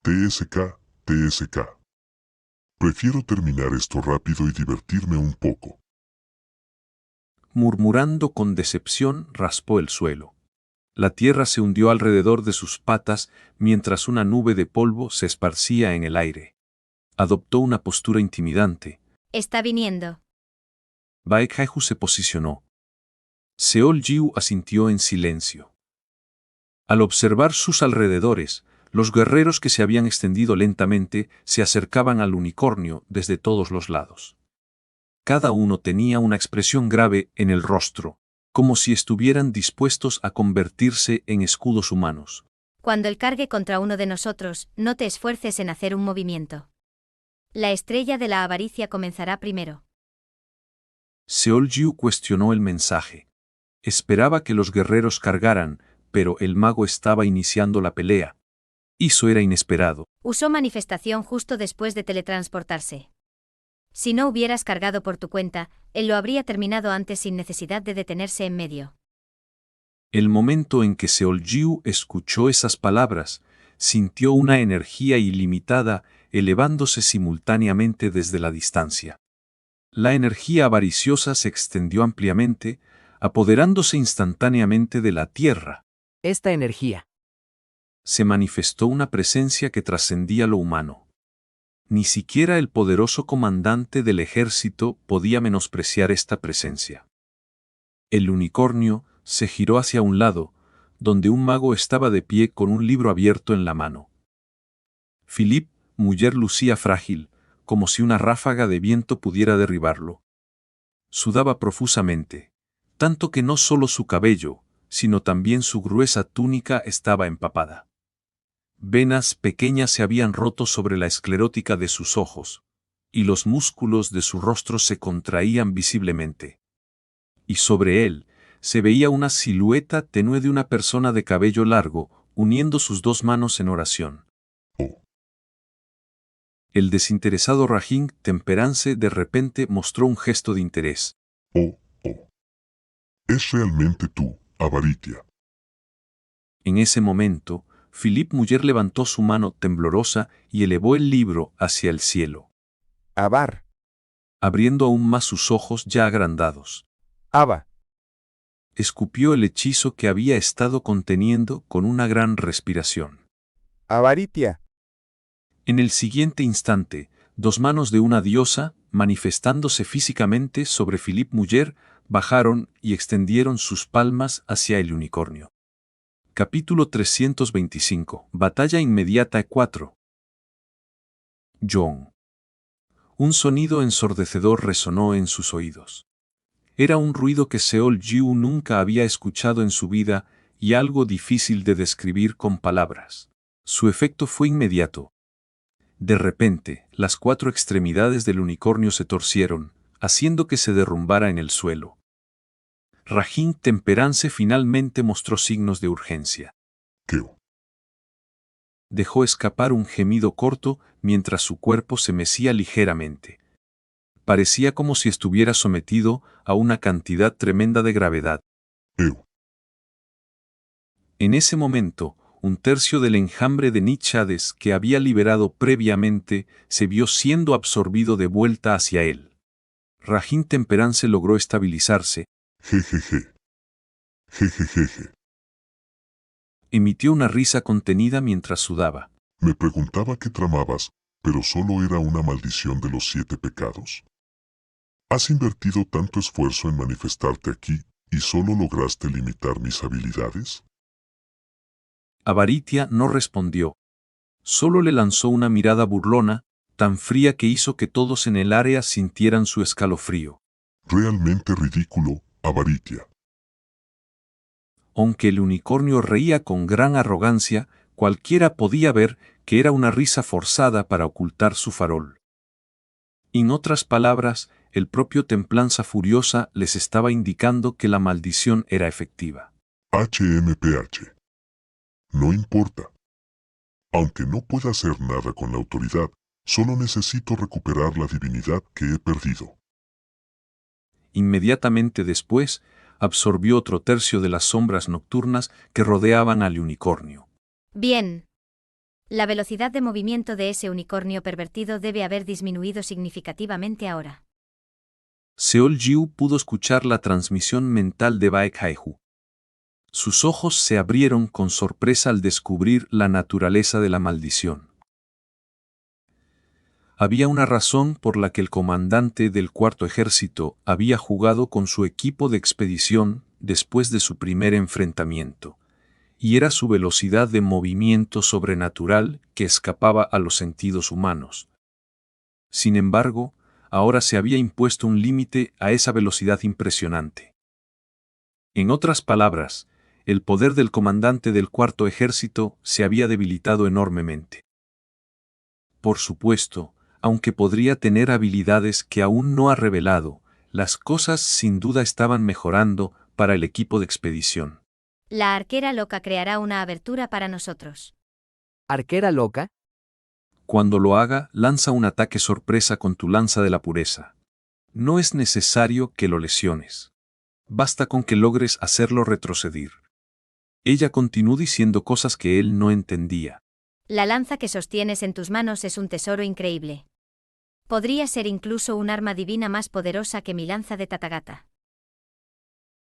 TSK, TSK. Prefiero terminar esto rápido y divertirme un poco. Murmurando con decepción, raspó el suelo. La tierra se hundió alrededor de sus patas mientras una nube de polvo se esparcía en el aire. Adoptó una postura intimidante. Está viniendo. Baekhaeju se posicionó. Seolju asintió en silencio. Al observar sus alrededores, los guerreros que se habían extendido lentamente se acercaban al unicornio desde todos los lados. Cada uno tenía una expresión grave en el rostro, como si estuvieran dispuestos a convertirse en escudos humanos. Cuando él cargue contra uno de nosotros, no te esfuerces en hacer un movimiento. La estrella de la avaricia comenzará primero. Seolju cuestionó el mensaje. Esperaba que los guerreros cargaran, pero el mago estaba iniciando la pelea. Eso era inesperado. Usó manifestación justo después de teletransportarse. Si no hubieras cargado por tu cuenta, él lo habría terminado antes sin necesidad de detenerse en medio. El momento en que Seolju escuchó esas palabras, sintió una energía ilimitada elevándose simultáneamente desde la distancia. La energía avariciosa se extendió ampliamente, apoderándose instantáneamente de la tierra. Esta energía. Se manifestó una presencia que trascendía lo humano. Ni siquiera el poderoso comandante del ejército podía menospreciar esta presencia. El unicornio se giró hacia un lado, donde un mago estaba de pie con un libro abierto en la mano. Philippe Muller lucía frágil, como si una ráfaga de viento pudiera derribarlo. Sudaba profusamente, tanto que no solo su cabello, sino también su gruesa túnica estaba empapada. Venas pequeñas se habían roto sobre la esclerótica de sus ojos, y los músculos de su rostro se contraían visiblemente. Y sobre él se veía una silueta tenue de una persona de cabello largo, uniendo sus 2 manos en oración. Oh. El desinteresado Rajin Temperance de repente mostró un gesto de interés. Oh, oh. Es realmente tú, Avaritia. En ese momento, Philippe Muller levantó su mano temblorosa y elevó el libro hacia el cielo. Avar. Abriendo aún más sus ojos ya agrandados. Ava. Escupió el hechizo que había estado conteniendo con una gran respiración. Avaritia. En el siguiente instante, 2 manos de una diosa, manifestándose físicamente sobre Philippe Muller, bajaron y extendieron sus palmas hacia el unicornio. Capítulo 325. Batalla inmediata 4. John. Un sonido ensordecedor resonó en sus oídos. Era un ruido que Seolju nunca había escuchado en su vida y algo difícil de describir con palabras. Su efecto fue inmediato. De repente, las 4 extremidades del unicornio se torcieron, haciendo que se derrumbara en el suelo. Rajin Temperance finalmente mostró signos de urgencia. Keo. Dejó escapar un gemido corto mientras su cuerpo se mecía ligeramente. Parecía como si estuviera sometido a una cantidad tremenda de gravedad. Eu. En ese momento, un tercio del enjambre de Nichades que había liberado previamente se vio siendo absorbido de vuelta hacia él. Rajin Temperance logró estabilizarse. Jejeje. Jejejeje. Emitió una risa contenida mientras sudaba. Me preguntaba qué tramabas, pero solo era una maldición de los 7 pecados. ¿Has invertido tanto esfuerzo en manifestarte aquí y solo lograste limitar mis habilidades? Avaritia no respondió. Solo le lanzó una mirada burlona, tan fría que hizo que todos en el área sintieran su escalofrío. Realmente ridículo, Avaritia. Aunque el unicornio reía con gran arrogancia, cualquiera podía ver que era una risa forzada para ocultar su farol. En otras palabras, el propio Templanza Furiosa les estaba indicando que la maldición era efectiva. HMPH. No importa. Aunque no pueda hacer nada con la autoridad, solo necesito recuperar la divinidad que he perdido. Inmediatamente después, absorbió otro tercio de las sombras nocturnas que rodeaban al unicornio. Bien. La velocidad de movimiento de ese unicornio pervertido debe haber disminuido significativamente ahora. Seol Jiu pudo escuchar la transmisión mental de Baek Haeju. Sus ojos se abrieron con sorpresa al descubrir la naturaleza de la maldición. Había una razón por la que el comandante del Cuarto Ejército había jugado con su equipo de expedición después de su primer enfrentamiento, y era su velocidad de movimiento sobrenatural que escapaba a los sentidos humanos. Sin embargo, ahora se había impuesto un límite a esa velocidad impresionante. En otras palabras, el poder del comandante del Cuarto Ejército se había debilitado enormemente. Por supuesto, aunque podría tener habilidades que aún no ha revelado, las cosas sin duda estaban mejorando para el equipo de expedición. La arquera loca creará una abertura para nosotros. ¿Arquera loca? Cuando lo haga, lanza un ataque sorpresa con tu lanza de la pureza. No es necesario que lo lesiones. Basta con que logres hacerlo retroceder. Ella continuó diciendo cosas que él no entendía. La lanza que sostienes en tus manos es un tesoro increíble. Podría ser incluso un arma divina más poderosa que mi lanza de Tathagata.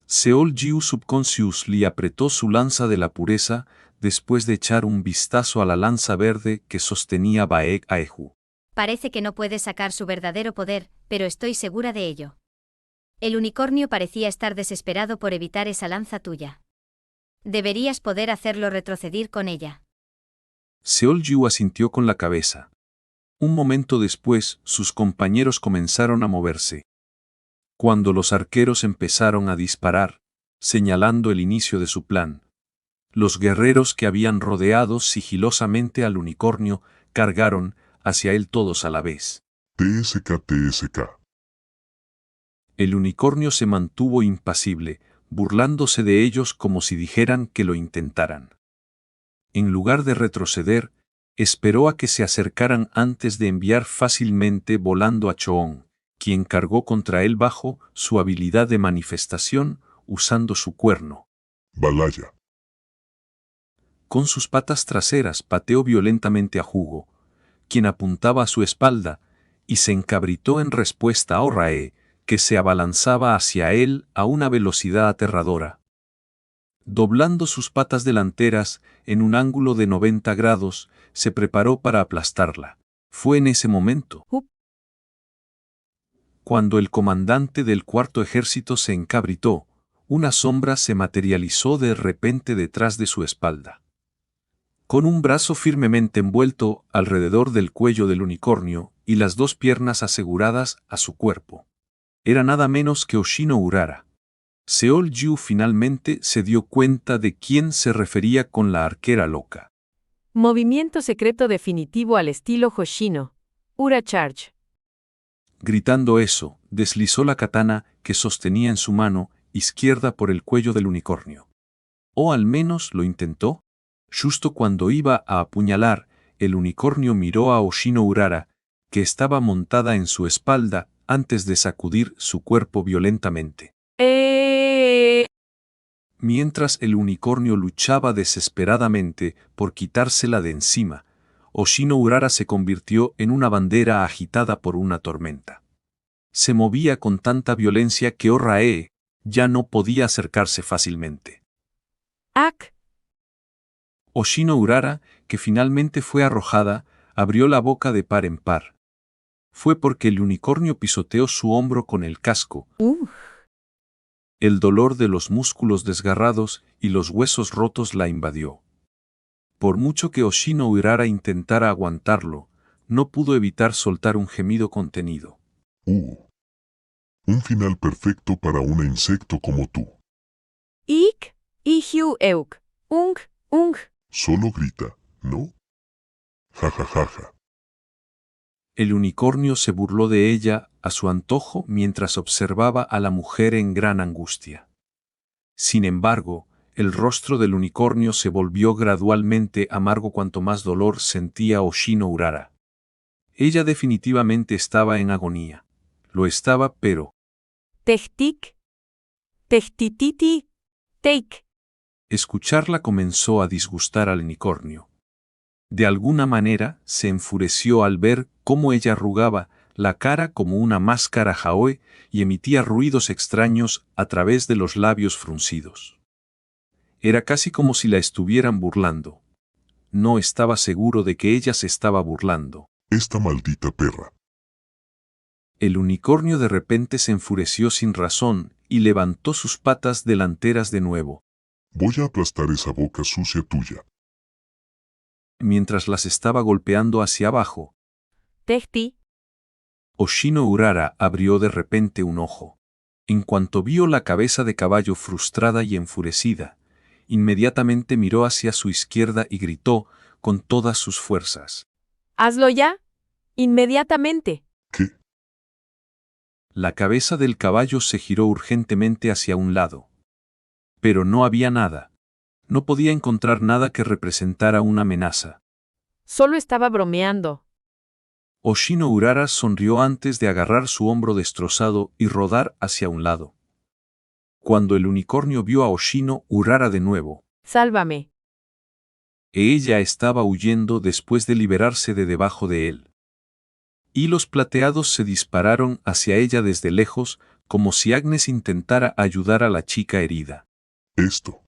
Seol Jiu subconsciously apretó su lanza de la pureza después de echar un vistazo a la lanza verde que sostenía Baek Haeju. Parece que no puede sacar su verdadero poder, pero estoy segura de ello. El unicornio parecía estar desesperado por evitar esa lanza tuya. Deberías poder hacerlo retroceder con ella. Seol Jiu asintió con la cabeza. Un momento después, sus compañeros comenzaron a moverse. Cuando los arqueros empezaron a disparar, señalando el inicio de su plan, los guerreros que habían rodeado sigilosamente al unicornio cargaron hacia él todos a la vez. TSK, TSK. El unicornio se mantuvo impasible, burlándose de ellos como si dijeran que lo intentaran. En lugar de retroceder, esperó a que se acercaran antes de enviar fácilmente volando a Choon, quien cargó contra él bajo su habilidad de manifestación usando su cuerno. Balaya. Con sus patas traseras pateó violentamente a Jugo, quien apuntaba a su espalda, y se encabritó en respuesta a Orrae, que se abalanzaba hacia él a una velocidad aterradora. Doblando sus patas delanteras en un ángulo de 90 grados, se preparó para aplastarla. Fue en ese momento cuando el comandante del Cuarto Ejército se encabritó, una sombra se materializó de repente detrás de su espalda. Con un brazo firmemente envuelto alrededor del cuello del unicornio y las 2 piernas aseguradas a su cuerpo. Era nada menos que Oshino Urara. Seol Jiu finalmente se dio cuenta de quién se refería con la arquera loca. Movimiento secreto definitivo al estilo Hoshino. Ura Charge. Gritando eso, deslizó la katana que sostenía en su mano izquierda por el cuello del unicornio. O al menos lo intentó. Justo cuando iba a apuñalar, el unicornio miró a Oshino Urara, que estaba montada en su espalda antes de sacudir su cuerpo violentamente. Mientras el unicornio luchaba desesperadamente por quitársela de encima, Oshino Urara se convirtió en una bandera agitada por una tormenta. Se movía con tanta violencia que Orae ya no podía acercarse fácilmente. Ak. Oshino Urara, que finalmente fue arrojada, abrió la boca de par en par. Fue porque el unicornio pisoteó su hombro con el casco. El dolor de los músculos desgarrados y los huesos rotos la invadió. Por mucho que Oshino Urara intentara aguantarlo, no pudo evitar soltar un gemido contenido. Un final perfecto para un insecto como tú. Ik. Ihiu Euk. Ung. Solo grita, ¿no? Ja ja ja ja. El unicornio se burló de ella a su antojo mientras observaba a la mujer en gran angustia. Sin embargo, el rostro del unicornio se volvió gradualmente amargo cuanto más dolor sentía Oshino Urara. Ella definitivamente estaba en agonía. Lo estaba, pero... Tehtik. Tehtititi. Teik. Escucharla comenzó a disgustar al unicornio. De alguna manera se enfureció al ver cómo ella arrugaba la cara como una máscara jaoe y emitía ruidos extraños a través de los labios fruncidos. Era casi como si la estuvieran burlando. No estaba seguro de que ella se estaba burlando. Esta maldita perra. El unicornio de repente se enfureció sin razón y levantó sus patas delanteras de nuevo. Voy a aplastar esa boca sucia tuya. Mientras las estaba golpeando hacia abajo, Tehti. Oshino Urara abrió de repente un ojo. En cuanto vio la cabeza de caballo frustrada y enfurecida, inmediatamente miró hacia su izquierda y gritó con todas sus fuerzas. Hazlo ya. Inmediatamente. ¿Qué? La cabeza del caballo se giró urgentemente hacia un lado. Pero no había nada. No podía encontrar nada que representara una amenaza. Solo estaba bromeando. Oshino Urara sonrió antes de agarrar su hombro destrozado y rodar hacia un lado. Cuando el unicornio vio a Oshino Urara de nuevo, Sálvame. ella estaba huyendo después de liberarse de debajo de él. Hilos plateados se dispararon hacia ella desde lejos, como si Agnes intentara ayudar a la chica herida. Esto.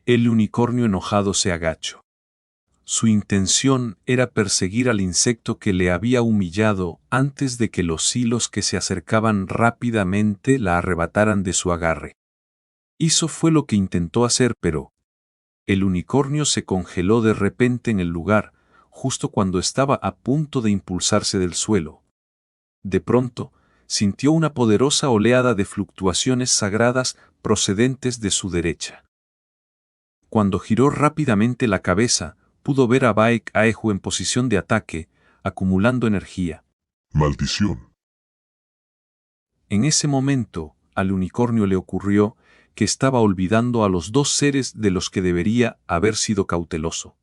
El unicornio enojado se agachó. Su intención era perseguir al insecto que le había humillado antes de que los hilos que se acercaban rápidamente la arrebataran de su agarre. Eso fue lo que intentó hacer, pero el unicornio se congeló de repente en el lugar, justo cuando estaba a punto de impulsarse del suelo. De pronto, sintió una poderosa oleada de fluctuaciones sagradas procedentes de su derecha. Cuando giró rápidamente la cabeza, pudo ver a Baek Aehu en posición de ataque, acumulando energía. Maldición. En ese momento, al unicornio le ocurrió que estaba olvidando a los dos seres de los que debería haber sido cauteloso.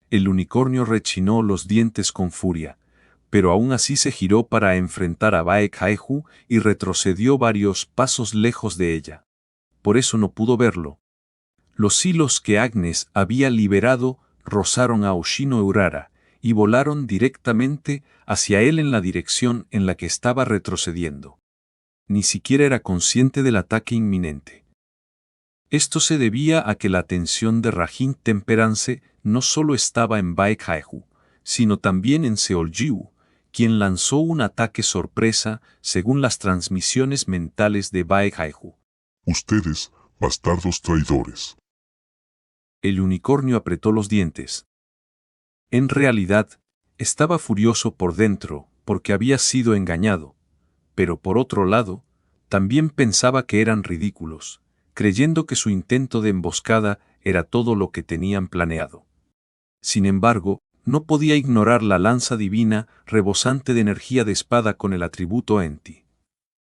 El unicornio rechinó los dientes con furia, pero aún así se giró para enfrentar a Baek Aehu y retrocedió varios pasos lejos de ella. Por eso no pudo verlo. Los hilos que Agnes había liberado rozaron a Oshino Urara y volaron directamente hacia él en la dirección en la que estaba retrocediendo. Ni siquiera era consciente del ataque inminente. Esto se debía a que la atención de Rajin Temperance no solo estaba en Baek Aehu, sino también en Seoljiu, quien lanzó un ataque sorpresa según las transmisiones mentales de Baek Aehu. Ustedes, bastardos traidores. El unicornio apretó los dientes. En realidad, estaba furioso por dentro porque había sido engañado, pero por otro lado, también pensaba que eran ridículos, creyendo que su intento de emboscada era todo lo que tenían planeado. Sin embargo, no podía ignorar la lanza divina rebosante de energía de espada con el atributo Enti.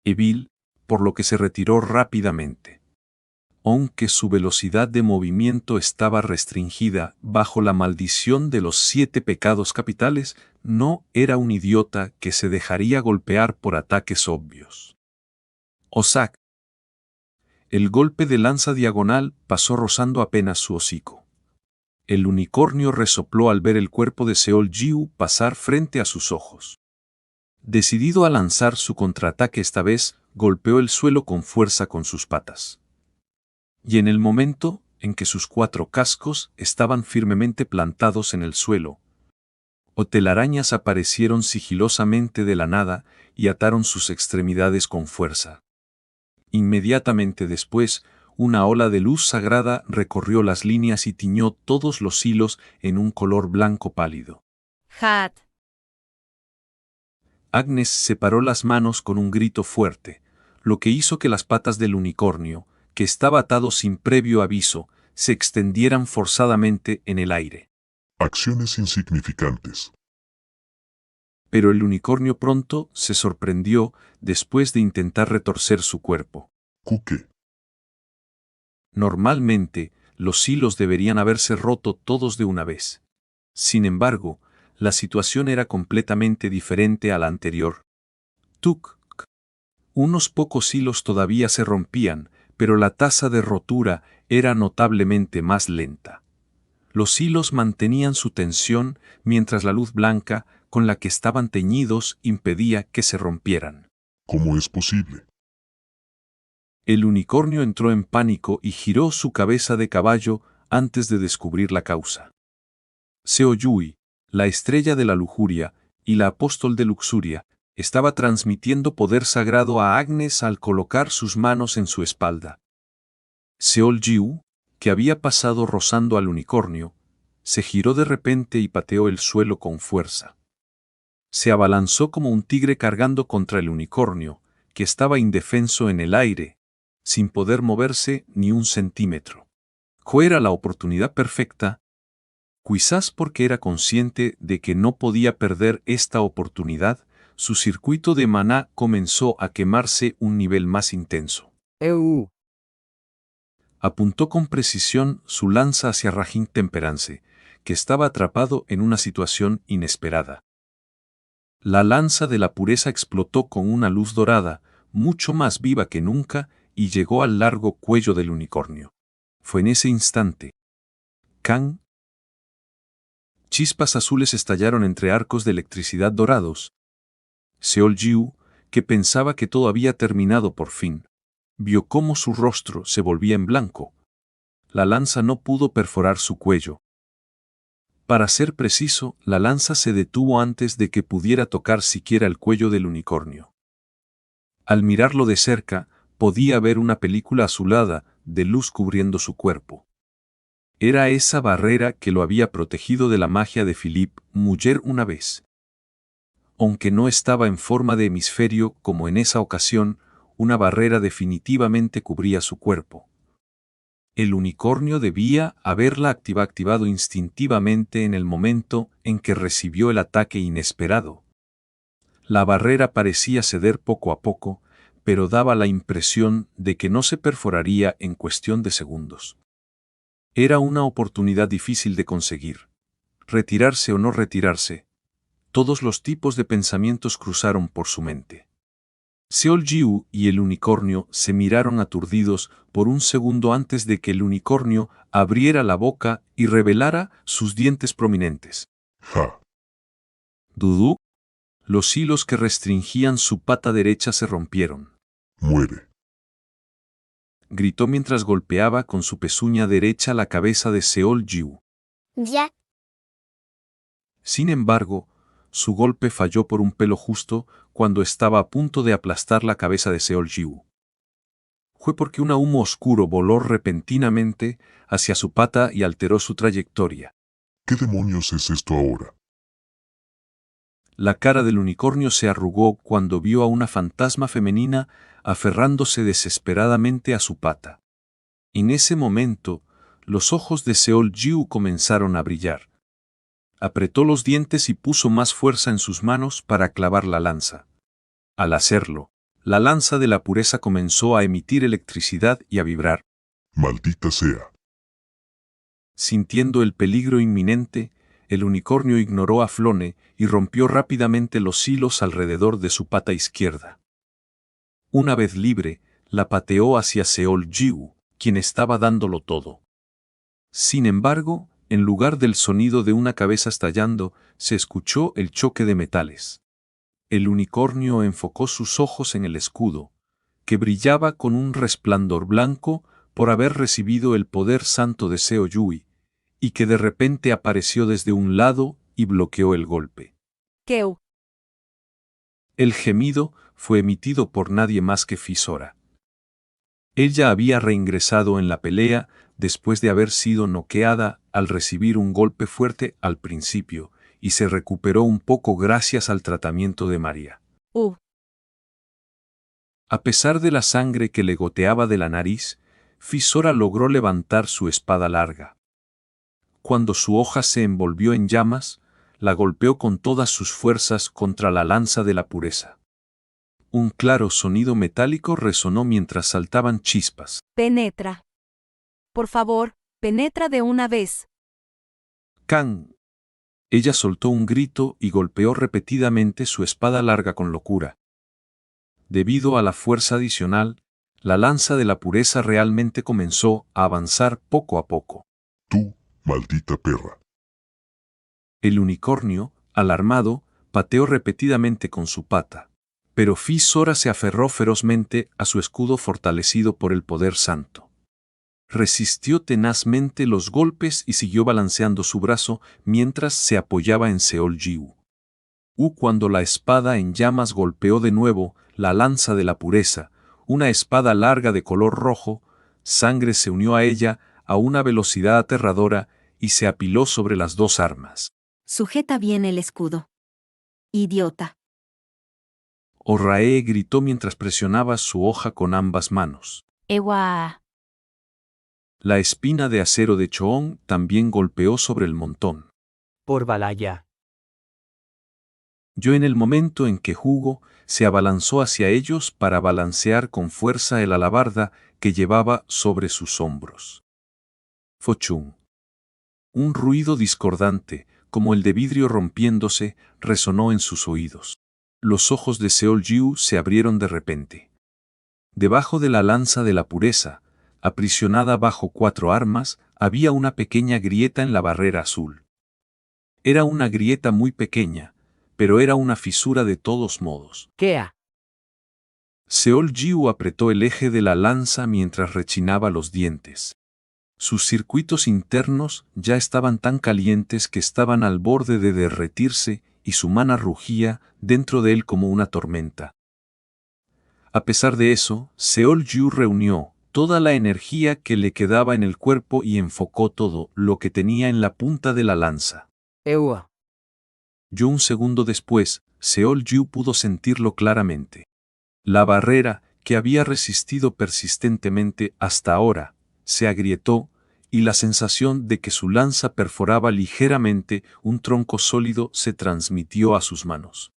Evil, por lo que se retiró rápidamente. Aunque su velocidad de movimiento estaba restringida bajo la maldición de los 7 pecados capitales, no era un idiota que se dejaría golpear por ataques obvios. Osak. El golpe de lanza diagonal pasó rozando apenas su hocico. El unicornio resopló al ver el cuerpo de Seol Jiu pasar frente a sus ojos. Decidido a lanzar su contraataque esta vez, golpeó el suelo con fuerza con sus patas. Y en el momento en que sus 4 cascos estaban firmemente plantados en el suelo, telarañas aparecieron sigilosamente de la nada y ataron sus extremidades con fuerza. Inmediatamente después, una ola de luz sagrada recorrió las líneas y tiñó todos los hilos en un color blanco pálido. Hat. Agnes separó las manos con un grito fuerte, lo que hizo que las patas del unicornio, que estaba atado sin previo aviso, se extendieran forzadamente en el aire. Acciones insignificantes. Pero el unicornio pronto se sorprendió después de intentar retorcer su cuerpo. Kuke. Normalmente, los hilos deberían haberse roto todos de una vez. Sin embargo, la situación era completamente diferente a la anterior. Tuk. Unos pocos hilos todavía se rompían, pero la tasa de rotura era notablemente más lenta. Los hilos mantenían su tensión mientras la luz blanca con la que estaban teñidos impedía que se rompieran. ¿Cómo es posible? El unicornio entró en pánico y giró su cabeza de caballo antes de descubrir la causa. Seo Yui, la estrella de la lujuria y la apóstol de luxuria, estaba transmitiendo poder sagrado a Agnes al colocar sus manos en su espalda. Seol Jiu, que había pasado rozando al unicornio, se giró de repente y pateó el suelo con fuerza. Se abalanzó como un tigre cargando contra el unicornio, que estaba indefenso en el aire, sin poder moverse ni un centímetro. Era la oportunidad perfecta, quizás porque era consciente de que no podía perder esta oportunidad. Su circuito de maná comenzó a quemarse un nivel más intenso. Apuntó con precisión su lanza hacia Rajin Temperance, que estaba atrapado en una situación inesperada. La lanza de la pureza explotó con una luz dorada, mucho más viva que nunca, y llegó al largo cuello del unicornio. Fue en ese instante. ¡Can! Chispas azules estallaron entre arcos de electricidad dorados. Seol Jiu, que pensaba que todo había terminado por fin, vio cómo su rostro se volvía en blanco. La lanza no pudo perforar su cuello. Para ser preciso, la lanza se detuvo antes de que pudiera tocar siquiera el cuello del unicornio. Al mirarlo de cerca, podía ver una película azulada de luz cubriendo su cuerpo. Era esa barrera que lo había protegido de la magia de Philippe Muller una vez. Aunque no estaba en forma de hemisferio como en esa ocasión, una barrera definitivamente cubría su cuerpo. El unicornio debía haberla activado instintivamente en el momento en que recibió el ataque inesperado. La barrera parecía ceder poco a poco, pero daba la impresión de que no se perforaría en cuestión de segundos. Era una oportunidad difícil de conseguir. Retirarse o no retirarse. Todos los tipos de pensamientos cruzaron por su mente. Seol Jiu y el unicornio se miraron aturdidos por un segundo antes de que el unicornio abriera la boca y revelara sus dientes prominentes. Ja. Dudu. Los hilos que restringían su pata derecha se rompieron. Muere. Gritó mientras golpeaba con su pezuña derecha la cabeza de Seol Jiu. Ya. Sin embargo, su golpe falló por un pelo justo cuando estaba a punto de aplastar la cabeza de Seol Jiu. Fue porque un humo oscuro voló repentinamente hacia su pata y alteró su trayectoria. ¿Qué demonios es esto ahora? La cara del unicornio se arrugó cuando vio a una fantasma femenina aferrándose desesperadamente a su pata. En ese momento, los ojos de Seol Jiu comenzaron a brillar. Apretó los dientes y puso más fuerza en sus manos para clavar la lanza. Al hacerlo, la lanza de la pureza comenzó a emitir electricidad y a vibrar. Maldita sea. Sintiendo el peligro inminente, el unicornio ignoró a Flone y rompió rápidamente los hilos alrededor de su pata izquierda. Una vez libre, la pateó hacia Seol-Jiu, quien estaba dándolo todo. Sin embargo, en lugar del sonido de una cabeza estallando, se escuchó el choque de metales. El unicornio enfocó sus ojos en el escudo, que brillaba con un resplandor blanco por haber recibido el poder santo de Seo-Yui, y que de repente apareció desde un lado y bloqueó el golpe. Keu. El gemido fue emitido por nadie más que Fisora. Ella había reingresado en la pelea después de haber sido noqueada al recibir un golpe fuerte al principio, y se recuperó un poco gracias al tratamiento de María. A pesar de la sangre que le goteaba de la nariz, Fisora logró levantar su espada larga. Cuando su hoja se envolvió en llamas, la golpeó con todas sus fuerzas contra la lanza de la pureza. Un claro sonido metálico resonó mientras saltaban chispas. Penetra. Por favor, penetra de una vez. ¡Can! Ella soltó un grito y golpeó repetidamente su espada larga con locura. Debido a la fuerza adicional, la lanza de la pureza realmente comenzó a avanzar poco a poco. Tú, maldita perra. El unicornio, alarmado, pateó repetidamente con su pata. Pero Fisora se aferró ferozmente a su escudo fortalecido por el poder santo. Resistió tenazmente los golpes y siguió balanceando su brazo mientras se apoyaba en Seol-Jiu. Cuando la espada en llamas golpeó de nuevo la lanza de la pureza, una espada larga de color rojo, sangre se unió a ella a una velocidad aterradora y se apiló sobre las dos armas. Sujeta bien el escudo. Idiota. Orrae gritó mientras presionaba su hoja con ambas manos. Ewa. La espina de acero de Choon también golpeó sobre el montón. Por Balaya. Yo en el momento en que Hugo se abalanzó hacia ellos para balancear con fuerza el alabarda que llevaba sobre sus hombros. Fochun. Un ruido discordante, como el de vidrio rompiéndose, resonó en sus oídos. Los ojos de Seol-Jiu se abrieron de repente. Debajo de la lanza de la pureza, aprisionada bajo 4 armas, había una pequeña grieta en la barrera azul. Era una grieta muy pequeña, pero era una fisura de todos modos. Kea. Seol-Jiu apretó el eje de la lanza mientras rechinaba los dientes. Sus circuitos internos ya estaban tan calientes que estaban al borde de derretirse y su mana rugía dentro de él como una tormenta. A pesar de eso, Seol-Jiu reunió toda la energía que le quedaba en el cuerpo y enfocó todo lo que tenía en la punta de la lanza. Eua. Un segundo después, Seol-Jiu pudo sentirlo claramente. La barrera, que había resistido persistentemente hasta ahora, se agrietó, y la sensación de que su lanza perforaba ligeramente un tronco sólido se transmitió a sus manos.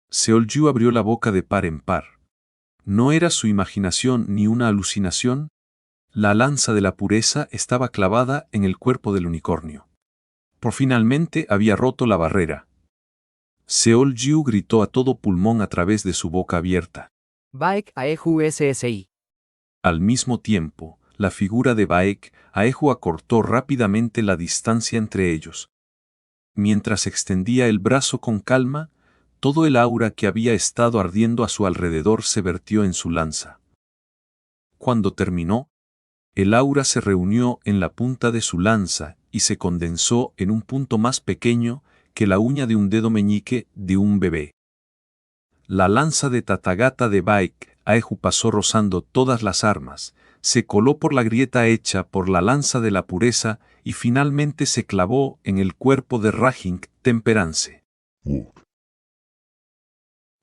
Seol-Jiu abrió la boca de par en par. ¿No era su imaginación ni una alucinación? La lanza de la pureza estaba clavada en el cuerpo del unicornio. Por finalmente había roto la barrera. Seol-Jiu gritó a todo pulmón a través de su boca abierta. Baek Aehu SSI. Al mismo tiempo, la figura de Baek Aehu acortó rápidamente la distancia entre ellos. Mientras extendía el brazo con calma, todo el aura que había estado ardiendo a su alrededor se vertió en su lanza. Cuando terminó, el aura se reunió en la punta de su lanza y se condensó en un punto más pequeño que la uña de un dedo meñique de un bebé. La lanza de Tathagata de Baek Aehu pasó rozando todas las armas, se coló por la grieta hecha por la lanza de la pureza y finalmente se clavó en el cuerpo de Rajink Temperance.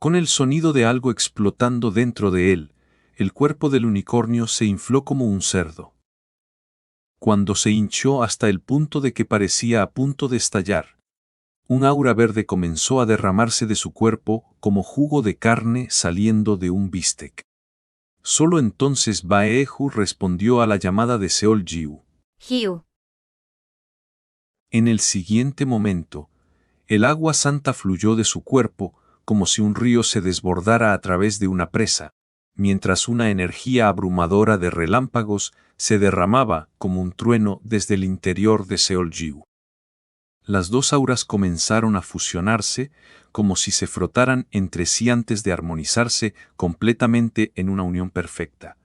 Con el sonido de algo explotando dentro de él, el cuerpo del unicornio se infló como un cerdo. cuando se hinchó hasta el punto de que parecía a punto de estallar. Un aura verde comenzó a derramarse de su cuerpo como jugo de carne saliendo de un bistec. Solo entonces Baeju respondió a la llamada de Seol-Jiu. Hiu. En el siguiente momento, el agua santa fluyó de su cuerpo como si un río se desbordara a través de una presa, mientras una energía abrumadora de relámpagos se derramaba como un trueno desde el interior de Seol-Jiu. Las dos auras comenzaron a fusionarse como si se frotaran entre sí antes de armonizarse completamente en una unión perfecta.